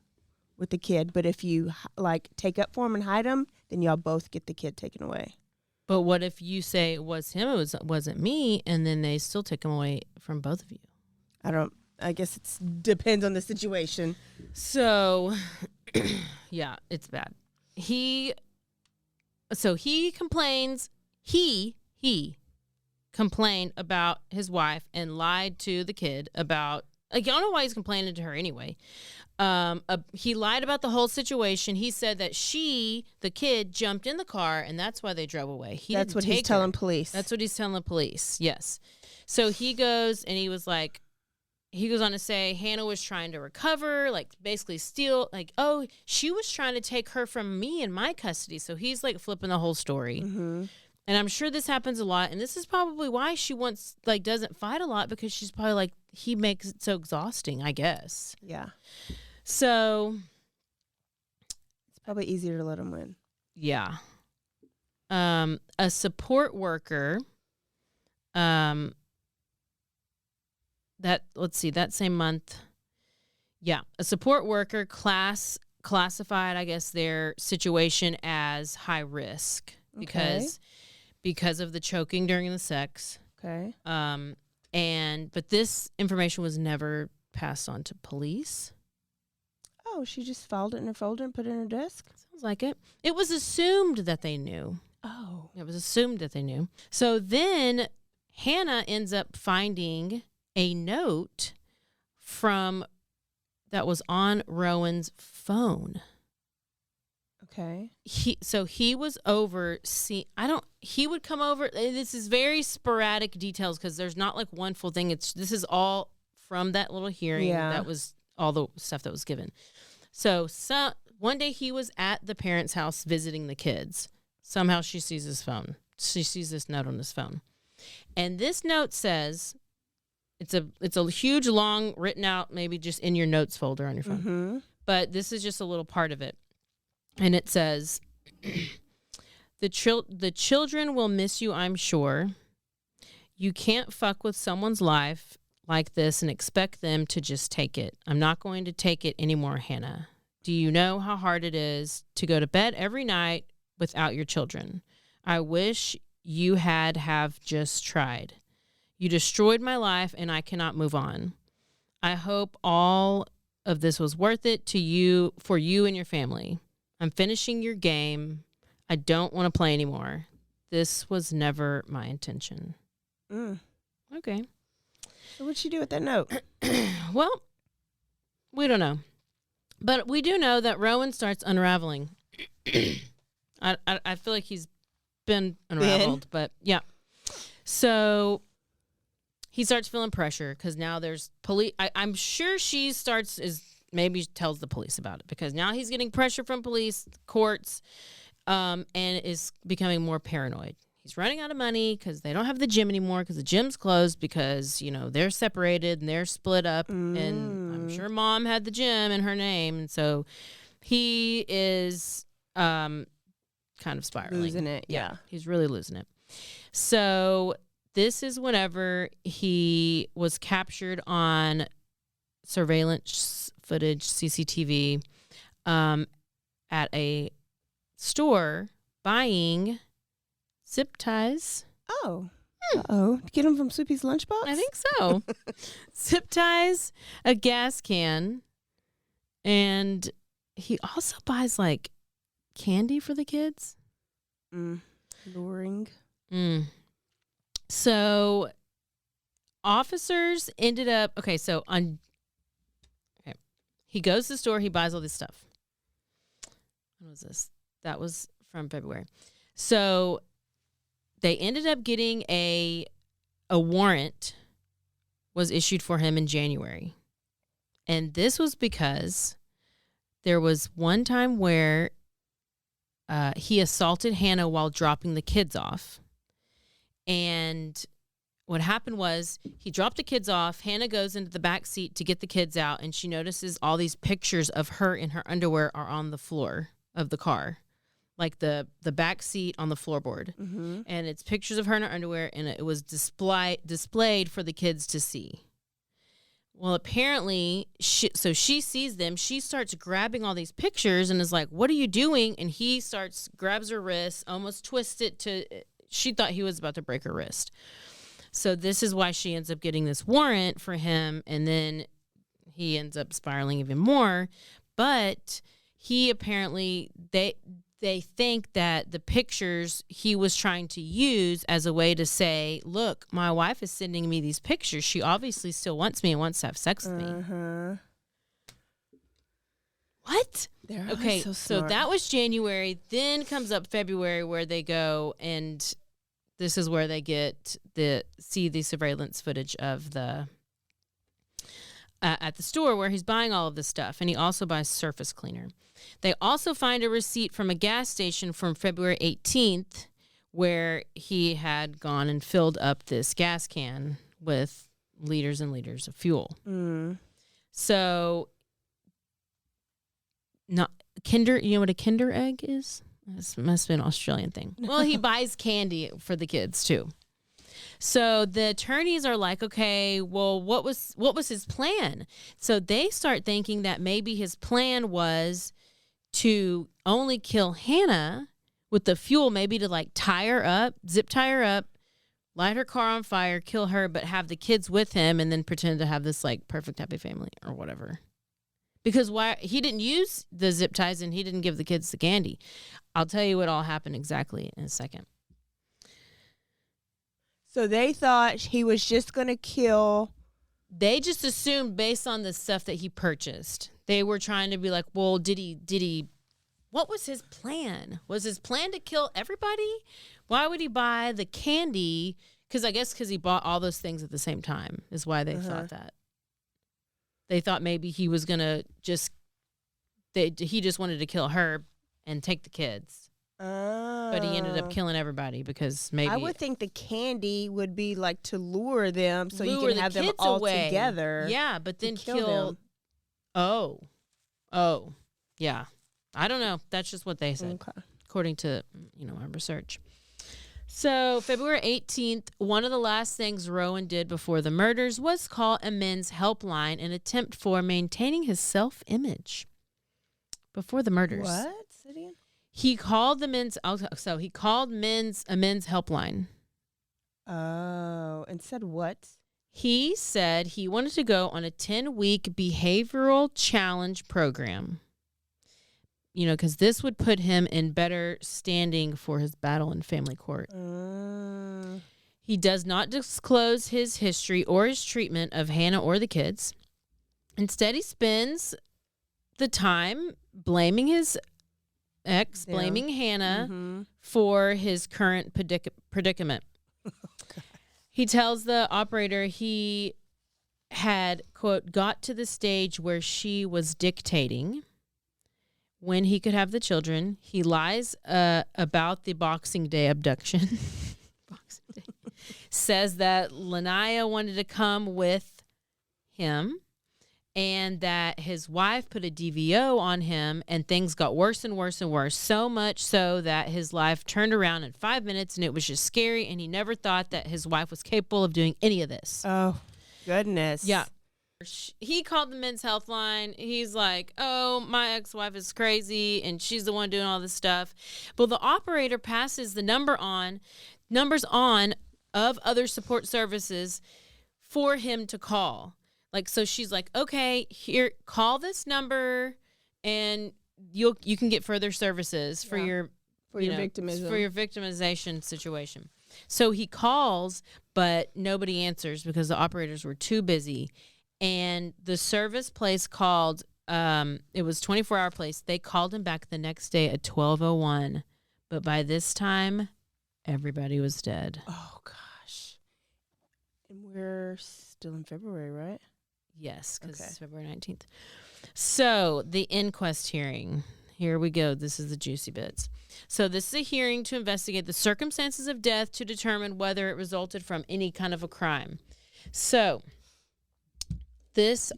with the kid. But if you take up for him and hide him, then y'all both get the kid taken away. But what if you say it was him, it wasn't me, and then they still take him away from both of you? I guess it depends on the situation. So, yeah, it's bad. He complains, he complained about his wife and lied to the kid about, I don't know why he's complaining to her anyway. He lied about the whole situation. He said that the kid, jumped in the car, and that's why they drove away. That's what he's telling police. That's what he's telling the police, yes. So he goes, and he goes on to say Hannah was trying to recover, basically steal, she was trying to take her from me in my custody. So he's flipping the whole story. Mm-hmm. And I'm sure this happens a lot. And this is probably why she doesn't fight a lot, because she's probably he makes it so exhausting, I guess. Yeah. So it's probably easier to let him win. Yeah. A support worker, that same month. Yeah. A support worker classified, I guess, their situation as high risk because of the choking during the sex. Okay. But this information was never passed on to police. Oh, she just filed it in her folder and put it in her desk? Sounds like it. It was assumed that they knew. Oh. It was assumed that they knew. So then Hannah ends up finding a note that was on Rowan's phone. Okay. He was he would come over. This is very sporadic details because there's not like one full thing. This is all from that little hearing. Yeah. That was all the stuff that was given. So one day he was at the parents' house visiting the kids. Somehow she sees his phone. She sees this note on his phone. And this note says, it's a huge, long, written out, maybe just in your notes folder on your phone. Mm-hmm. But this is just a little part of it. And it says, the children will miss you, I'm sure. You can't fuck with someone's life like this and expect them to just take it. I'm not going to take it anymore, Hannah. Do you know how hard it is to go to bed every night without your children? I wish you have just tried. You destroyed my life and I cannot move on. I hope all of this was worth it for you and your family. I'm finishing your game. I don't want to play anymore. This was never my intention. Okay. So what'd she do with that note? Well, we don't know. But we do know that Rowan starts unraveling. I feel like he's been unraveled, but yeah. So he starts feeling pressure because now there's police. I'm sure she maybe tells the police about it because now he's getting pressure from police, courts, and is becoming more paranoid. He's running out of money because they don't have the gym anymore because the gym's closed because, they're separated and they're split up. And I'm sure mom had the gym in her name. And so he is kind of spiraling. Losing it, yeah. He's really losing it. So this is whenever he was captured on surveillance footage, CCTV, at a store buying zip ties. Oh. Uh-oh. Get them from Soupy's lunchbox? I think so. Zip ties, a gas can, and he also buys like candy for the kids. Luring. So officers ended up he goes to the store, he buys all this stuff. When was this? That was from February. So they ended up getting a warrant was issued for him in January. And this was because there was one time where he assaulted Hannah while dropping the kids off. And what happened was he dropped the kids off. Hannah goes into the back seat to get the kids out, and she notices all these pictures of her in her underwear are on the floor of the car, like the back seat on the floorboard. Mm-hmm. And it's pictures of her in her underwear, and it was displayed for the kids to see. Well, apparently, she sees them. She starts grabbing all these pictures and is like, "What are you doing?" And he grabs her wrist, almost twists it she thought he was about to break her wrist. So this is why she ends up getting this warrant for him, and then he ends up spiraling even more. But he apparently, they think that the pictures he was trying to use as a way to say, look, my wife is sending me these pictures. She obviously still wants me and wants to have sex with me. What? Okay, so that was January. Then comes up February where they go, and this is where they see the surveillance footage of the at the store where he's buying all of this stuff, and he also buys surface cleaner. They also find a receipt from a gas station from February 18th where he had gone and filled up this gas can with liters and liters of fuel. Mm. So not Kinder. You know what a Kinder egg is? This must be an Australian thing. Well, he buys candy for the kids too. So the attorneys are like, okay, well, what was his plan? So they start thinking that maybe his plan was to only kill Hannah with the fuel, maybe to like tie her up, zip tie her up, light her car on fire, kill her, but have the kids with him and then pretend to have this like perfect happy family or whatever. Because why he didn't use the zip ties and he didn't give the kids the candy. I'll tell you what all happened exactly in a second. So they thought he was just going to kill. They just assumed based on the stuff that he purchased. They were trying to be like, well, did he, what was his plan? Was his plan to kill everybody? Why would he buy the candy? Because I guess because he bought all those things at the same time is why they thought that. They thought maybe he was going to he just wanted to kill her and take the kids. But he ended up killing everybody because maybe. I would think the candy would be like to lure them so you can have them all together. Yeah, but then kill them. Oh, yeah. I don't know. That's just what they said, according to my research. So February 18th, one of the last things Rowan did before the murders was call a men's helpline in an attempt for maintaining his self-image before the murders. What? Say it again? He called the men's. So he called a men's helpline. Oh, and said what? He said he wanted to go on a 10-week behavioral challenge program. Because this would put him in better standing for his battle in family court. He does not disclose his history or his treatment of Hannah or the kids. Instead, he spends the time blaming his ex, blaming Hannah for his current predicament. He tells the operator he had, quote, got to the stage where she was dictating when he could have the children. He lies about the Boxing Day abduction. Says that Laianah wanted to come with him and that his wife put a DVO on him and things got worse and worse and worse. So much so that his life turned around in 5 minutes and it was just scary and he never thought that his wife was capable of doing any of this. Oh, goodness. Yeah. He called the men's healthline. He's like, oh, my ex-wife is crazy and she's the one doing all this stuff. Well, the operator passes the numbers on of other support services for him to call. Like, so she's like, okay, here, call this number and you can get further services for your victimization situation. So he calls, but nobody answers because the operators were too busy. And the service place called, it was 24-hour place. They called him back the next day at 12:01. But by this time, everybody was dead. Oh, gosh. And we're still in February, right? Yes, because it's February 19th. So the inquest hearing. Here we go. This is the juicy bits. So this is a hearing to investigate the circumstances of death to determine whether it resulted from any kind of a crime. So this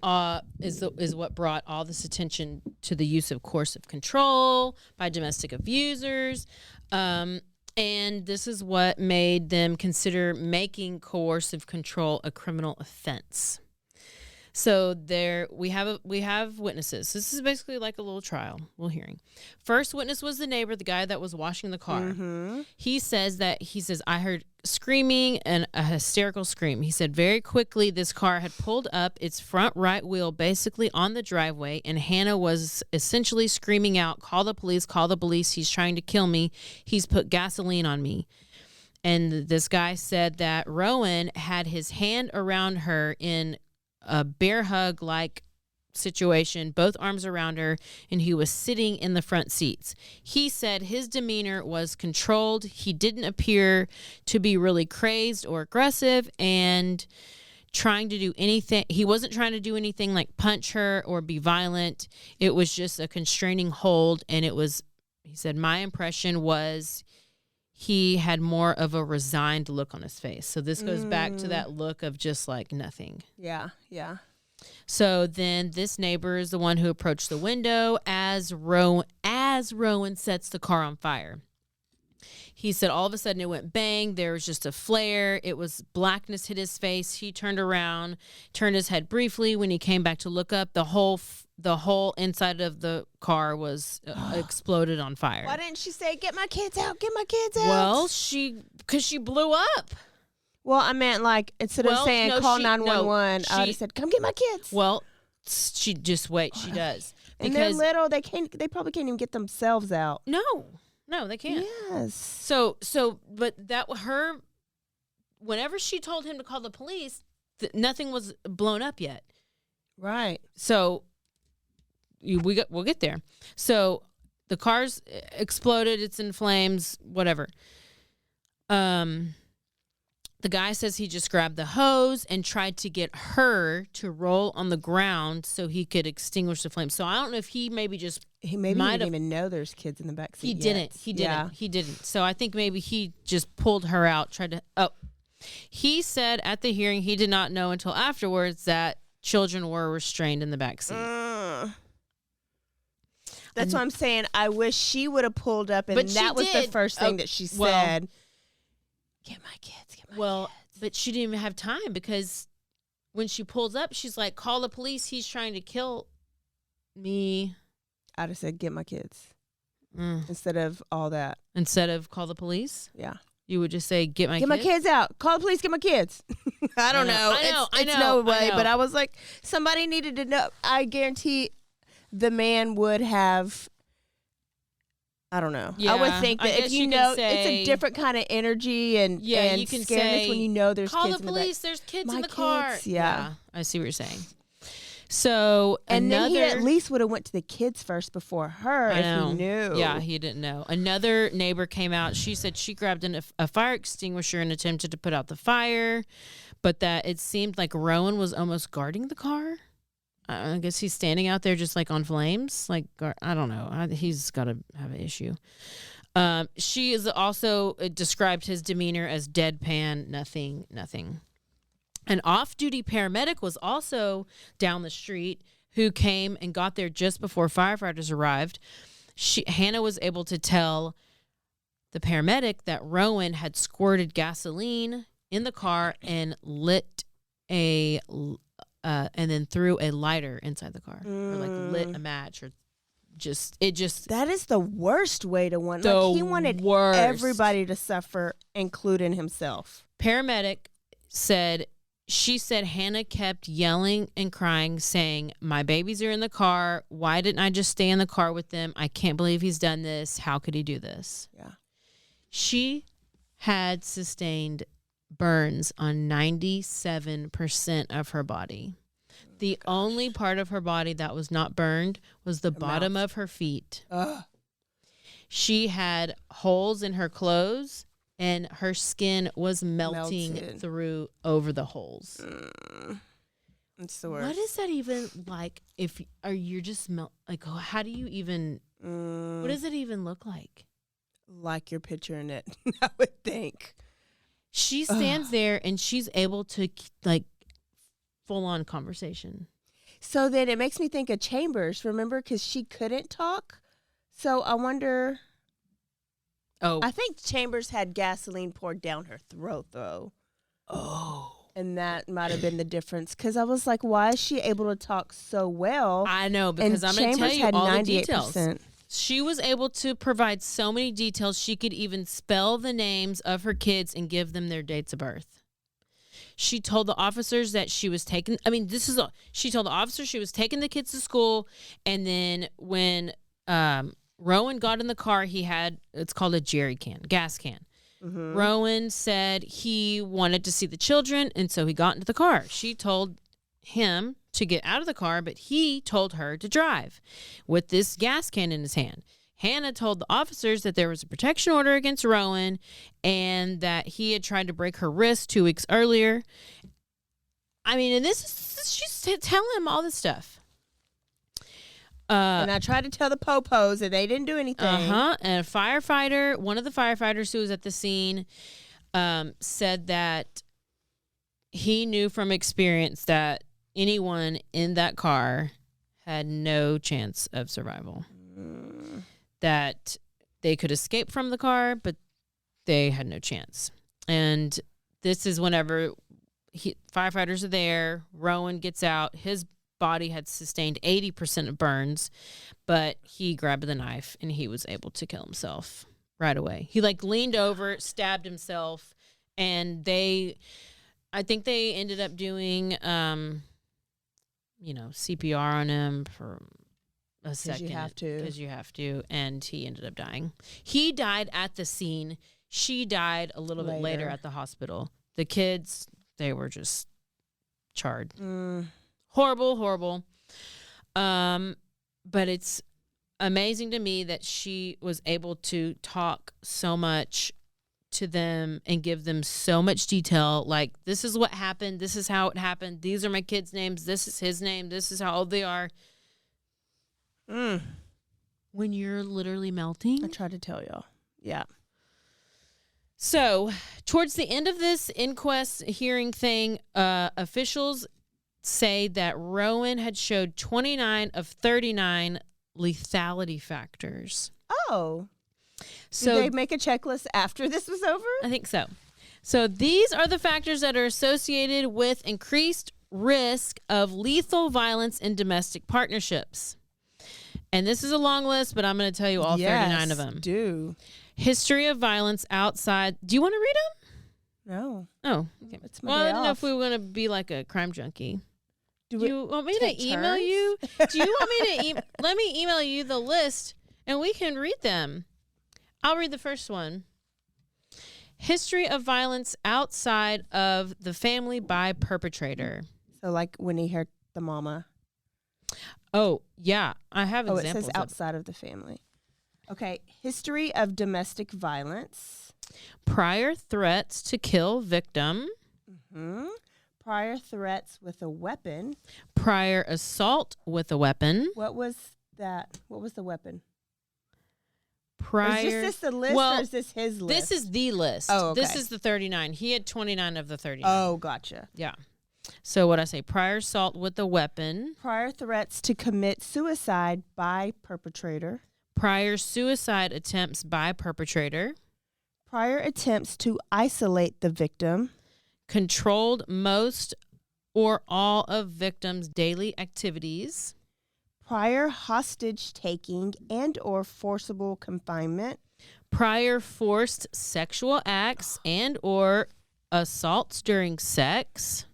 is what brought all this attention to the use of coercive control by domestic abusers. And this is what made them consider making coercive control a criminal offense. So there we have witnesses. This is basically like a little hearing. First witness was the neighbor, the guy that was washing the car. He says I heard screaming and a hysterical scream. He said very quickly this car had pulled up its front right wheel basically on the driveway and Hannah was essentially screaming out, call the police, he's trying to kill me, he's put gasoline on me. And this guy said that Rowan had his hand around her in a bear hug like situation, both arms around her, and he was sitting in the front seats. He said his demeanor was controlled. He didn't appear to be really crazed or aggressive and trying to do anything. He wasn't trying to do anything like punch her or be violent. It was just a constraining hold. And he said, my impression was he had more of a resigned look on his face. So this goes back to that look of just like nothing. Yeah, yeah. So then this neighbor is the one who approached the window as Rowan sets the car on fire. He said all of a sudden it went bang. There was just a flare. It was blackness hit his face. He turned around, turned his head briefly. When he came back to look up, the whole inside of the car was exploded on fire. Why didn't she say, "Get my kids out, get my kids out"? Well, because she blew up. Well, I meant like instead of saying call 911, I would have said, "Come get my kids." Well, she just wait. She does. And they're little. They probably can't even get themselves out. No, they can't. Yes. So, but whenever she told him to call the police, nothing was blown up yet. Right. So, we'll get there. So, the car's exploded. It's in flames. Whatever. The guy says he just grabbed the hose and tried to get her to roll on the ground so he could extinguish the flames. So I don't know if he maybe just he didn't even know there's kids in the back seat. He didn't. So I think maybe he just pulled her out, he said at the hearing he did not know until afterwards that children were restrained in the back seat. That's what I'm saying. I wish she would have pulled up and that was the first thing that she said. Get my kids. But she didn't even have time because when she pulls up, she's like, call the police. He's trying to kill me. I'd have said, get my kids. Instead of all that. Instead of call the police? Yeah. You would just say, get my kids out. Call the police, get my kids. I don't know. I know. No way. But I was like, somebody needed to know. I guarantee the man would have... I don't know. Yeah, I would think that if you know, it's a different kind of energy and you can scaredness say, when you know there's call kids the in police. The back. There's kids My in the car. kids, yeah, I see what you're saying. So then he at least would have went to the kids first before her if he knew. Yeah, he didn't know. Another neighbor came out. She said she grabbed a fire extinguisher and attempted to put out the fire, but that it seemed like Rowan was almost guarding the car. I guess he's standing out there just like on flames. Like, I don't know. He's got to have an issue. She is also described his demeanor as deadpan, nothing. An off-duty paramedic was also down the street who came and got there just before firefighters arrived. Hannah was able to tell the paramedic that Rowan had squirted gasoline in the car and and then threw a lighter inside the car, or like lit a match, or that is the worst way to want. Like he wanted everybody to suffer, including himself. Paramedic said. She said Hannah kept yelling and crying, saying, "My babies are in the car. Why didn't I just stay in the car with them? I can't believe he's done this. How could he do this?" Yeah. She had sustained burns on 97% of her body. The only part of her body that was not burned was the bottom of her feet. She had holes in her clothes. And her skin was melting through over the holes. It's the worst. What is that even like? You're just like, how do you even? What does it even look like? Like you're picturing it, I would think. She stands there and she's able to like full on conversation. So then it makes me think of Chambers. Remember, because she couldn't talk. So I wonder. Oh, I think Chambers had gasoline poured down her throat, though. Oh. And that might have been the difference. Because I was like, why is she able to talk so well? I know, because I'm going to tell you all the details. She was able to provide so many details. She could even spell the names of her kids and give them their dates of birth. She told the officers that she was taking... she told the officers she was taking the kids to school. And then when... Rowan got in the car, it's called a jerry can, gas can. Mm-hmm. Rowan said he wanted to see the children, and so he got into the car. She told him to get out of the car, but he told her to drive with this gas can in his hand. Hannah told the officers that there was a protection order against Rowan and that he had tried to break her wrist 2 weeks earlier. I mean, and she's telling him all this stuff. And I tried to tell the popos and they didn't do anything. And one of the firefighters who was at the scene, said that he knew from experience that anyone in that car had no chance of survival. That they could escape from the car, but they had no chance. And this is whenever firefighters are there, Rowan gets out. His body had sustained 80% of burns, but he grabbed the knife and he was able to kill himself right away. He leaned over, stabbed himself, and I think they ended up doing CPR on him for a second. Because you have to. And he ended up dying. He died at the scene. She died a little bit later at the hospital. The kids, they were just charred. Horrible, horrible. But it's amazing to me that she was able to talk so much to them and give them so much detail. Like, this is what happened. This is how it happened. These are my kids' names. This is his name. This is how old they are. When you're literally melting. I tried to tell y'all. Yeah. So, towards the end of this inquest hearing thing, officials say that Rowan had showed 29 of 39 lethality factors. Oh. So did they make a checklist after this was over? I think so. So these are the factors that are associated with increased risk of lethal violence in domestic partnerships. And this is a long list, but I'm going to tell you all 39 of them. Do. History of violence outside. Do you want to read them? No. Oh, okay. Well, I don't know if we were going to be like a crime junkie. Do you want me to email you? Do you want me to let me email you the list and we can read them? I'll read the first one. History of violence outside of the family by perpetrator. So like when he hurt the mama. Oh, yeah. I have examples. It says outside of the family. Okay. History of domestic violence. Prior threats to kill victim. Mm-hmm. Prior threats with a weapon. Prior assault with a weapon. What was that? What was the weapon? Prior. Is this the list or is this his list? This is the list. Oh, okay. This is the 39. He had 29 of the 39. Oh, gotcha. Yeah. So what I say, prior assault with a weapon. Prior threats to commit suicide by perpetrator. Prior suicide attempts by perpetrator. Prior attempts to isolate the victim. Controlled most or all of victim's daily activities. Prior hostage taking and or forcible confinement. Prior forced sexual acts and or assaults during sex.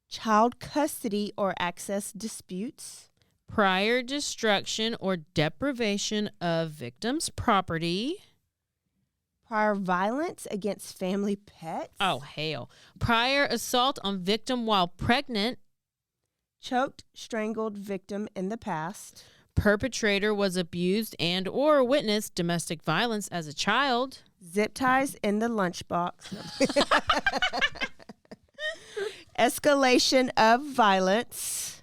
Child custody or access disputes. Prior destruction or deprivation of victim's property. Prior violence against family pets. Oh, hell. Prior assault on victim while pregnant. Choked, strangled victim in the past. Perpetrator was abused and or witnessed domestic violence as a child. Zip ties in the lunchbox. Escalation of violence.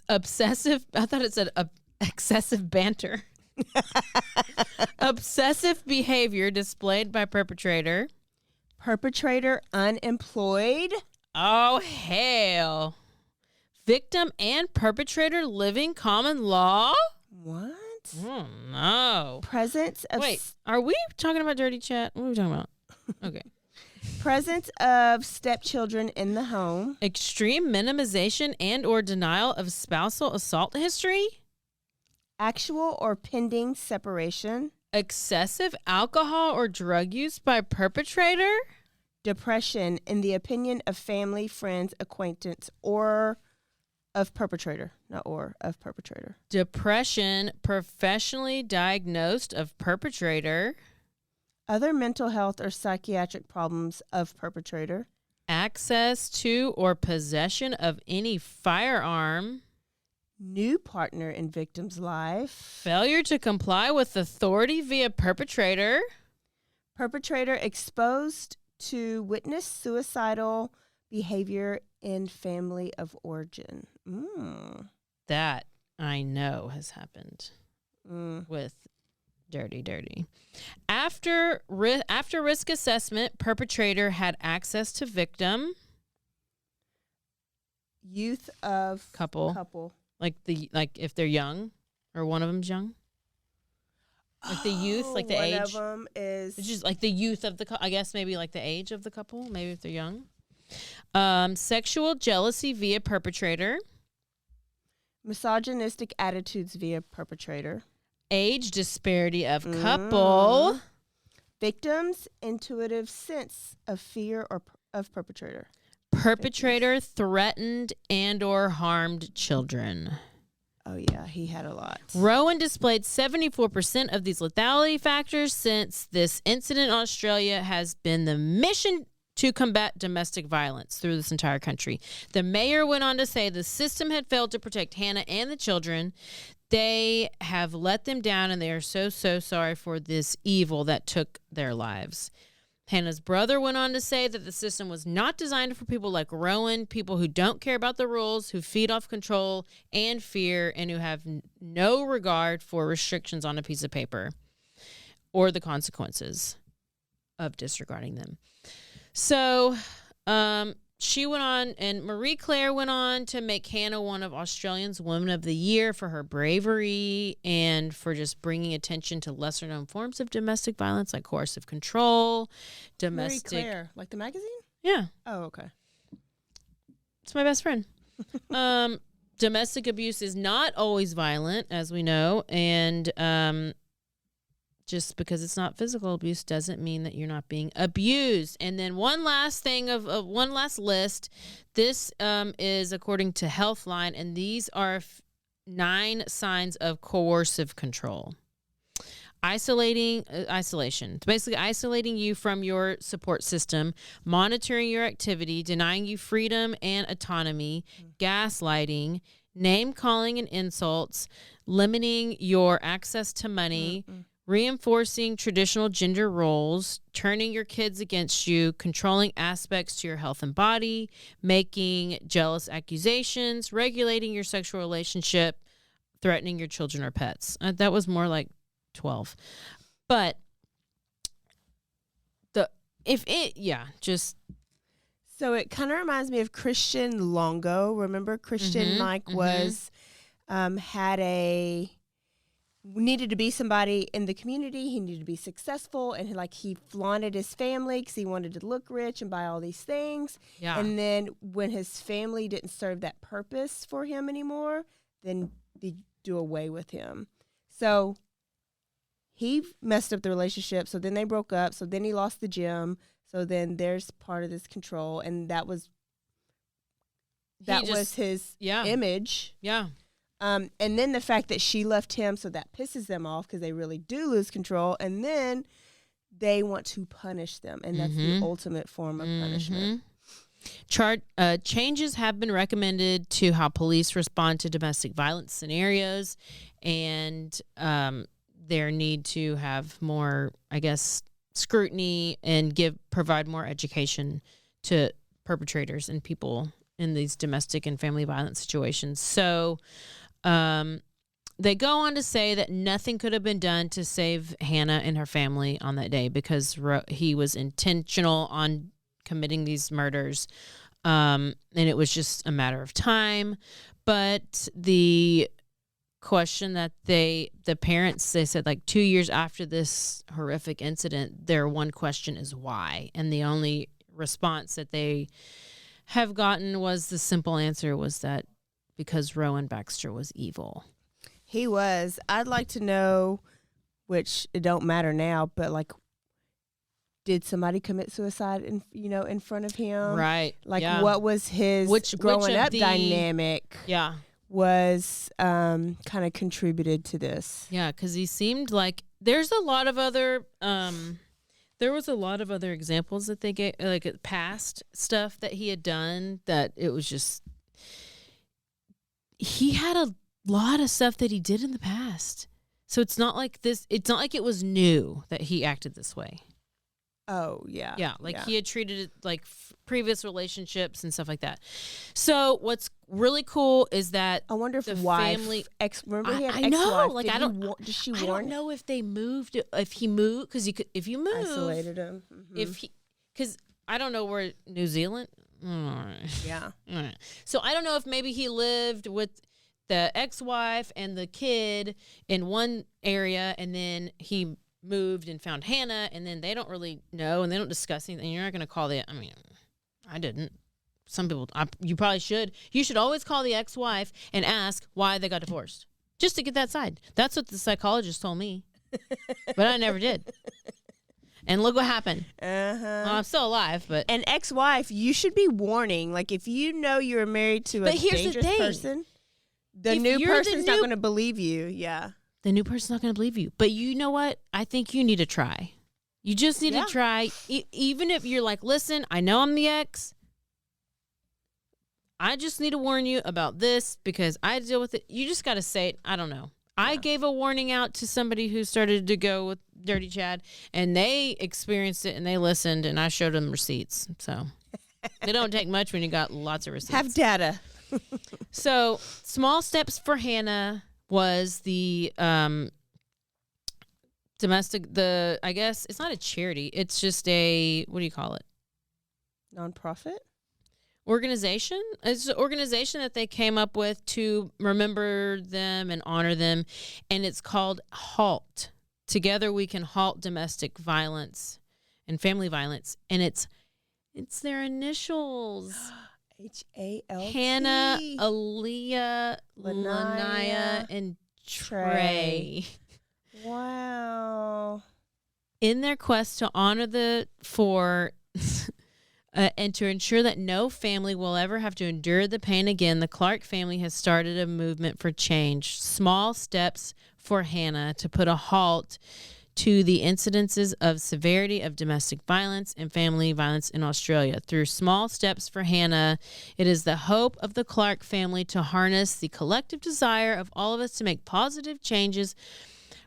Obsessive, I thought it said excessive banter. Obsessive behavior displayed by perpetrator. Perpetrator unemployed. Oh, hell. Victim and perpetrator living common law? What? Oh, no. Presence of... Wait, are we talking about dirty chat? What are we talking about? Okay. Presence of stepchildren in the home. Extreme minimization and or denial of spousal assault history. Actual or pending separation. Excessive alcohol or drug use by perpetrator. Depression in the opinion of family, friends, acquaintance, or of perpetrator. Not or, of perpetrator. Depression professionally diagnosed of perpetrator. Other mental health or psychiatric problems of perpetrator. Access to or possession of any firearm. New partner in victim's life. Failure to comply with authority via perpetrator. Perpetrator exposed to witness suicidal behavior in family of origin. That I know has happened with Dirty. After risk assessment, perpetrator had access to victim. youth of couple. Like if they're young or one of them's young. Like the youth, like the age. One of them is it's just like the youth of the I guess maybe like the age of the couple, maybe if they're young. Sexual jealousy via perpetrator. Misogynistic attitudes via perpetrator. Age disparity of couple. Victims' intuitive sense of fear or of perpetrator. Perpetrator threatened and or harmed children. Oh, yeah, he had a lot. Rowan displayed 74% of these lethality factors. Since this incident in Australia has been the mission to combat domestic violence through this entire country. The mayor went on to say the system had failed to protect Hannah and the children. They have let them down, and they are so sorry for this evil that took their lives. Hannah's brother went on to say that the system was not designed for people like Rowan, people who don't care about the rules, who feed off control and fear, and who have no regard for restrictions on a piece of paper or the consequences of disregarding them. So she went on, and Marie Claire went on to make Hannah one of Australians' Women of the Year for her bravery and for just bringing attention to lesser-known forms of domestic violence like coercive control, domestic... Marie Claire, like the magazine? Yeah. Oh, okay. It's my best friend. Domestic abuse is not always violent, as we know, and just because it's not physical abuse doesn't mean that you're not being abused. And then one last thing of one last list. This is according to Healthline, and these are 9 signs of coercive control. Isolation. It's basically isolating you from your support system, monitoring your activity, denying you freedom and autonomy, gaslighting, name calling and insults, limiting your access to money, reinforcing traditional gender roles, turning your kids against you, controlling aspects to your health and body, making jealous accusations, regulating your sexual relationship, threatening your children or pets. That was more like 12. But So it kind of reminds me of Christian Longo. Remember Christian was needed to be somebody in the community. He needed to be successful, and he flaunted his family because he wanted to look rich and buy all these things. Yeah. And then when his family didn't serve that purpose for him anymore, then they do away with him. So he messed up the relationship. So then they broke up. So then he lost the gym. So then there's part of this control, and that was his image. Yeah. And then the fact that she left him, so that pisses them off because they really do lose control. And then they want to punish them, and that's the ultimate form of punishment. Changes have been recommended to how police respond to domestic violence scenarios, and there need to have more, I guess, scrutiny and provide more education to perpetrators and people in these domestic and family violence situations. So they go on to say that nothing could have been done to save Hannah and her family on that day because he was intentional on committing these murders, and it was just a matter of time. But the question that the parents, they said 2 years after this horrific incident, their one question is why, and the only response that they have gotten was the simple answer was that because Rowan Baxter was evil. He was. I'd like to know, which it don't matter now, but did somebody commit suicide in front of him? Right. What was his growing up dynamic? Yeah. Was kind of contributed to this. Yeah, because he seemed like there's a lot of other there was a lot of other examples that they gave, past stuff that he had done that it was just he had a lot of stuff that he did in the past. So it's not like it was new that he acted this way. Oh, yeah. Yeah, he had treated it like previous relationships and stuff like that. So what's really cool is that I wonder if the wife, family remember he had I know, ex-wife. Did she warn? I don't know if they moved, if he moved, because if you move, isolated him. because I don't know where New Zealand, All right. Yeah. All right. So I don't know if maybe he lived with the ex-wife and the kid in one area, and then he moved and found Hannah, and then they don't really know, and they don't discuss anything. You're not going to call the, I mean, I didn't. Some people, you probably should. You should always call the ex-wife and ask why they got divorced, just to get that side. That's what the psychologist told me, but I never did. And look what happened. Uh-huh. I'm still alive, but an ex-wife, you should be warning. Like, if you know you're married to a dangerous person, the new person's not going to believe you. Yeah. The new person's not going to believe you. But you know what? I think you need to try. You just need to try. Even if you're like, listen, I know I'm the ex. I just need to warn you about this because I deal with it. You just got to say it. I don't know. Yeah. I gave a warning out to somebody who started to go with Dirty Chad, and they experienced it, and they listened, and I showed them receipts. So it don't take much when you got lots of receipts. Have data. So Small Steps for Hannah was the domestic, I guess it's not a charity. It's just a, what do you call it? Nonprofit? Organization. It's an organization that they came up with to remember them and honor them, and it's called HALT. Together we can halt domestic violence and family violence, and it's their initials. HALT. Hannah, Aaliyah, Laianah, and Trey. Wow. In their quest to honor the four and to ensure that no family will ever have to endure the pain again, the Clarke family has started a movement for change. Small Steps for Hannah, to put a halt to the incidences of severity of domestic violence and family violence in Australia. Through Small Steps for Hannah, it is the hope of the Clarke family to harness the collective desire of all of us to make positive changes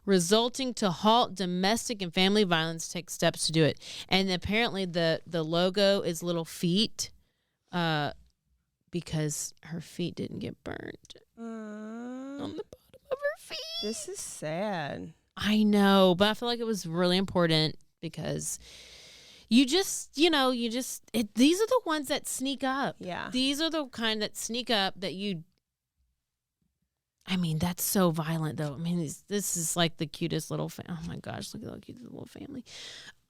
resulting to halt domestic and family violence. Take steps to do it. And apparently the logo is little feet because her feet didn't get burned on the bottom of her feet. This is sad. I know, but I feel like it was really important because these are the ones that sneak up. Yeah. These are the kind that sneak up that that's so violent, though. I mean, this is like the cutest little oh my gosh, look at that cute little family.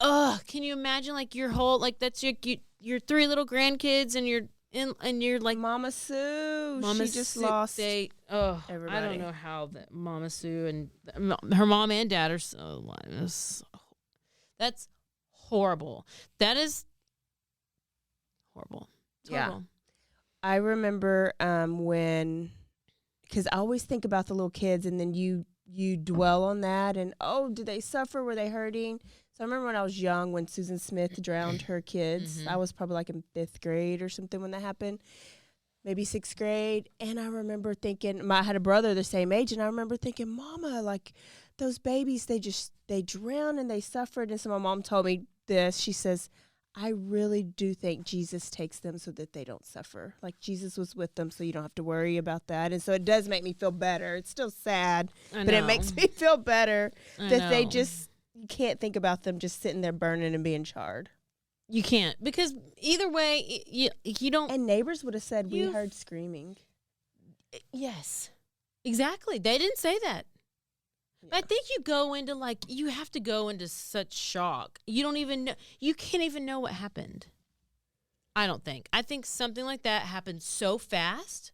Ugh, can you imagine like your whole, like that's your three little grandkids and you're like Mama Sue. She just lost everybody. I don't know how that Mama Sue and her mom and dad are so alive. That's horrible. That is horrible. Yeah. I remember when, because I always think about the little kids, and then you dwell on that, and did they suffer? Were they hurting? So I remember when I was young, when Susan Smith drowned her kids. Mm-hmm. I was probably like in 5th grade or something when that happened, maybe 6th grade. And I remember thinking, I had a brother the same age, and I remember thinking, Mama, like those babies, they drowned and they suffered. And so my mom told me this. She says, I really do think Jesus takes them so that they don't suffer. Like Jesus was with them, so you don't have to worry about that. And so it does make me feel better. It's still sad, but it makes me feel better that they just, you can't think about them just sitting there burning and being charred. You can't, because either way, you don't. And neighbors would have said, we heard screaming. Yes, exactly. They didn't say that. Yeah. I think you have to go into such shock. You don't even know. You can't even know what happened. I don't think. I think something like that happened so fast.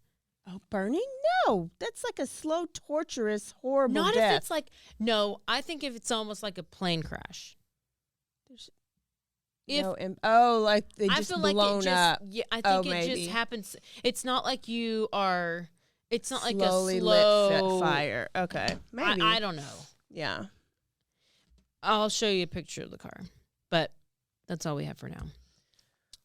Oh, burning? No. That's like a slow, torturous, horrible death. Not if it's like, no, I think if it's almost like a plane crash. Like they just blown up. Yeah, I think it just happens. It's not like you are... It's not slowly like a slow lit fire. Okay, maybe. I don't know. Yeah, I'll show you a picture of the car, but that's all we have for now.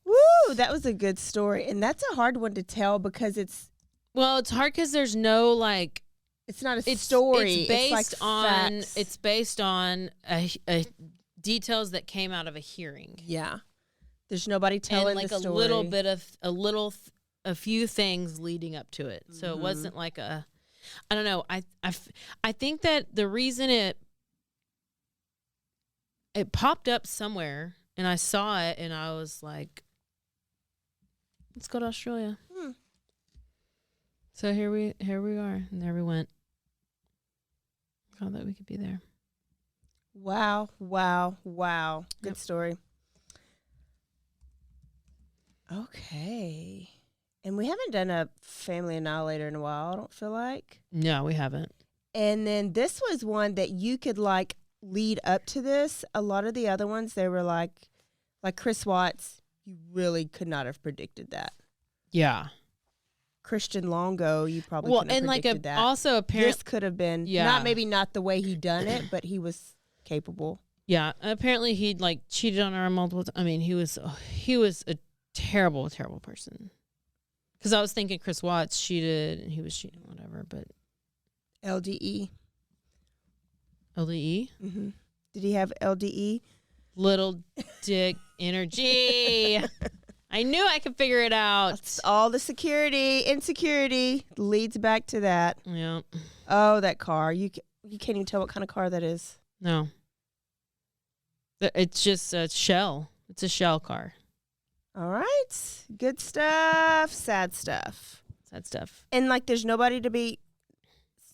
Woo! That was a good story, and that's a hard one to tell because it's hard because there's no like. It's not a story. It's based on. Facts. It's based on a details that came out of a hearing. Yeah, there's nobody telling and the story. A little bit of a few things leading up to it. So it wasn't like I don't know. I think that the reason it popped up somewhere and I saw it and I was like, Let's go to Australia. So here we are, and there we went. Thought that we could be there. Wow. Good story. Okay. And we haven't done a family annihilator in a while, I don't feel like. No, we haven't. And then this was one that you could like lead up to this. A lot of the other ones, they were like Chris Watts, you really could not have predicted that. Yeah. Christian Longo, you probably couldn't have predicted that. Also apparently this could have been not the way he done it, but he was capable. Yeah, apparently he'd like cheated on her multiple times. I mean, he was a terrible person. Because I was thinking Chris Watts cheated and he was cheating, whatever. But LDE. Mm-hmm. Did he have LDE? Little dick energy. I knew I could figure it out. That's all the insecurity leads back to that. Yeah. Oh, that car. You can't even tell what kind of car that is. No. It's just a shell. It's a shell car. All right. Good stuff. Sad stuff. And like there's nobody to be,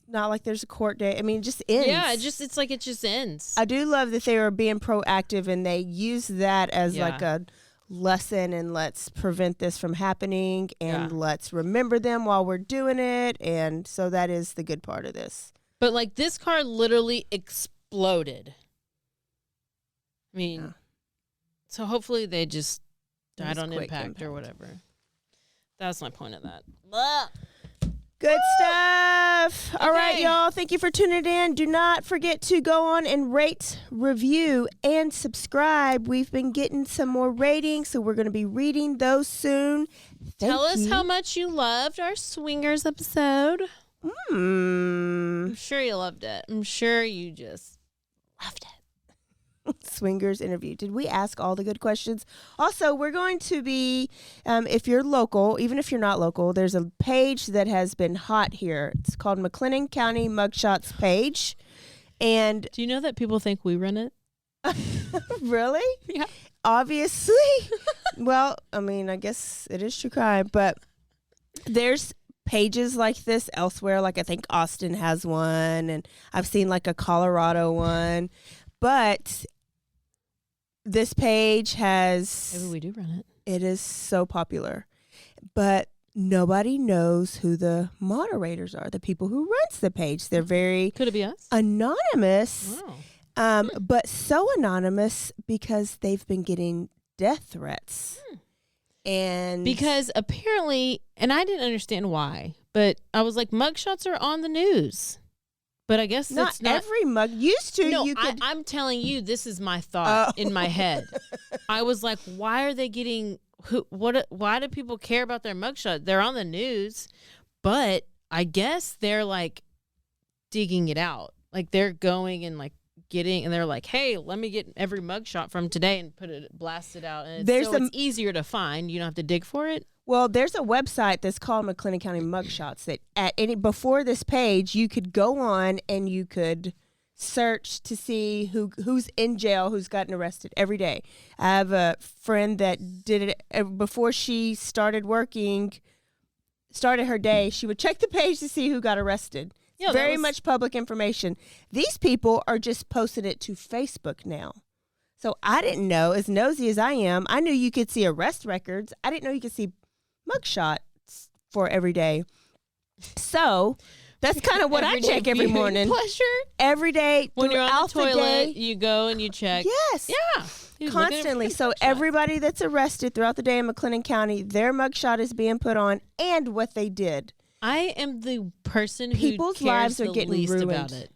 not like there's a court date. I mean, it just ends. Yeah, it's like it just ends. I do love that they were being proactive and they use that as like a lesson and let's prevent this from happening and let's remember them while we're doing it. And so that is the good part of this. But like this car literally exploded. I mean, so hopefully they just died on impact or whatever. That's my point of that. Good stuff. All right, y'all. Thank you for tuning in. Do not forget to go on and rate, review, and subscribe. We've been getting some more ratings, so we're going to be reading those soon. Tell us how much you loved our Swingers episode. I'm sure you loved it. I'm sure you just loved it. Swingers interview. Did we ask all the good questions? Also, we're going to be, if you're local, even if you're not local, there's a page that has been hot here. It's called McLennan County Mugshots page. And do you know that people think we run it? Really? Yeah. Obviously. Well, I mean, I guess it is true crime, but there's pages like this elsewhere. Like I think Austin has one, and I've seen like a Colorado one. But this page has... Maybe we do run it. It is so popular. But nobody knows who the moderators are, the people who runs the page. They're very... Could it be us? Anonymous. Wow. But so anonymous because they've been getting death threats. And because apparently, and I didn't understand why, but I was like, mugshots are on the news. But I guess not every mug used to. No, you could... I'm telling you, this is my thought in my head. I was like, why are they getting? Why do people care about their mugshot? They're on the news, but I guess they're like digging it out. Like they're going and like getting, and they're like, hey, let me get every mugshot from today and blast it out. And it's easier to find. You don't have to dig for it. Well, there's a website that's called McLennan County Mugshots that before this page, you could go on and you could search to see who's in jail, who's gotten arrested every day. I have a friend that did it before she started her day. She would check the page to see who got arrested. Yeah, very much public information. These people are just posting it to Facebook now. So I didn't know, as nosy as I am, I knew you could see arrest records. I didn't know you could see mugshots for every day. So that's kind of what I check every morning. Pleasure. Every day. When you're on the toilet, you go and you check. Yes. Yeah. Constantly. So everybody that's arrested throughout the day in McLennan County, their mugshot is being put on and what they did. I am the person who People's lives are getting least ruined. About it.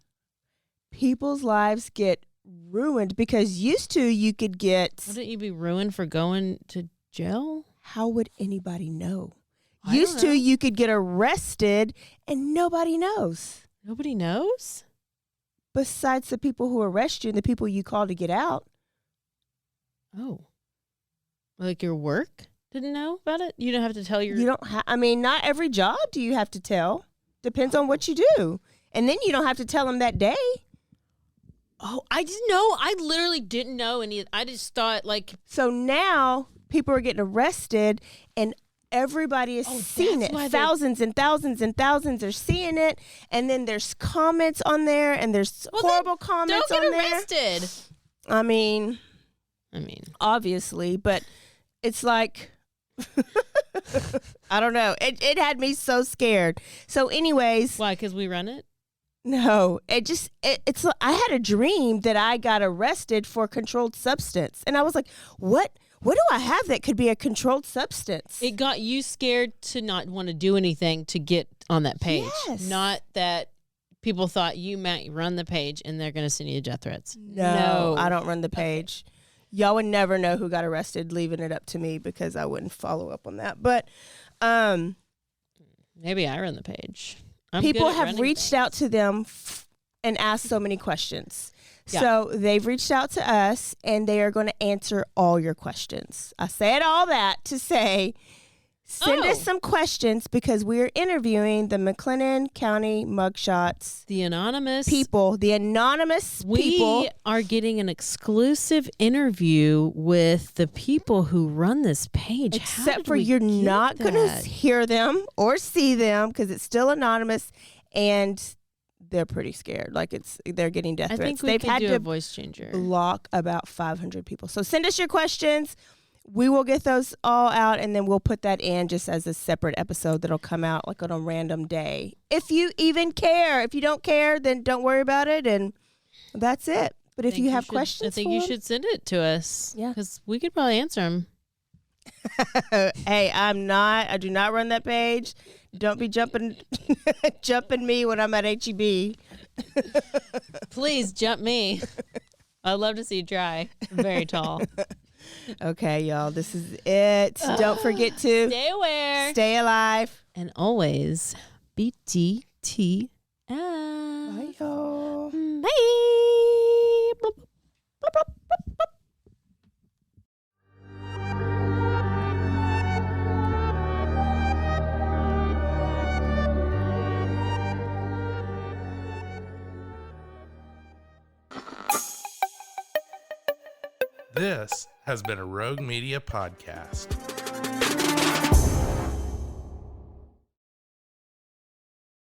People's lives get ruined because used to you could get... Wouldn't you be ruined for going to jail? How would anybody know? Used to you could get arrested and nobody knows. Nobody knows? Besides the people who arrest you and the people you call to get out. Oh. Like your work didn't know about it? You don't have to tell your... You don't I mean, not every job do you have to tell. Depends on what you do. And then you don't have to tell them that day. Oh, I didn't know. I literally didn't know any. I just thought like... So now people are getting arrested and everybody is seeing it. why Thousands and thousands and thousands are seeing it. And then there's comments on there, and there's horrible comments on there. Don't get arrested. I mean, obviously, but it's like, I don't know. It had me so scared. So anyways. Why? Because we run it? No, it's I had a dream that I got arrested for controlled substance. And I was like, what do I have that could be a controlled substance? It got you scared to not want to do anything to get on that page. Yes. Not that people thought you might run the page and they're going to send you death threats. No, I don't run the page. Y'all would never know who got arrested, leaving it up to me, because I wouldn't follow up on that. But maybe I run the page. People have reached out to them and asked so many questions. Yeah. So they've reached out to us, and they are going to answer all your questions. I said all that to say, send us some questions, because we are interviewing the McLennan County mugshots. The anonymous people. We are getting an exclusive interview with the people who run this page. Except for you're not going to hear them or see them, because it's still anonymous, and they're pretty scared. Like they're getting death threats. I think They've could had do to a voice changer. block about 500 people. So send us your questions. We will get those all out, and then we'll put that in just as a separate episode that'll come out like on a random day. If you even care. If you don't care, then don't worry about it, and that's it. But if you have questions, I think you should send it to us. Yeah, because we could probably answer them. Hey, I do not run that page. Don't be jumping me when I'm at HEB. Please jump me. I'd love to see you try. I'm very tall. Okay, y'all, this is it. Don't forget to stay aware, stay alive, and always be DTF. Bye, y'all. Bye. This has been a Rogue Media podcast.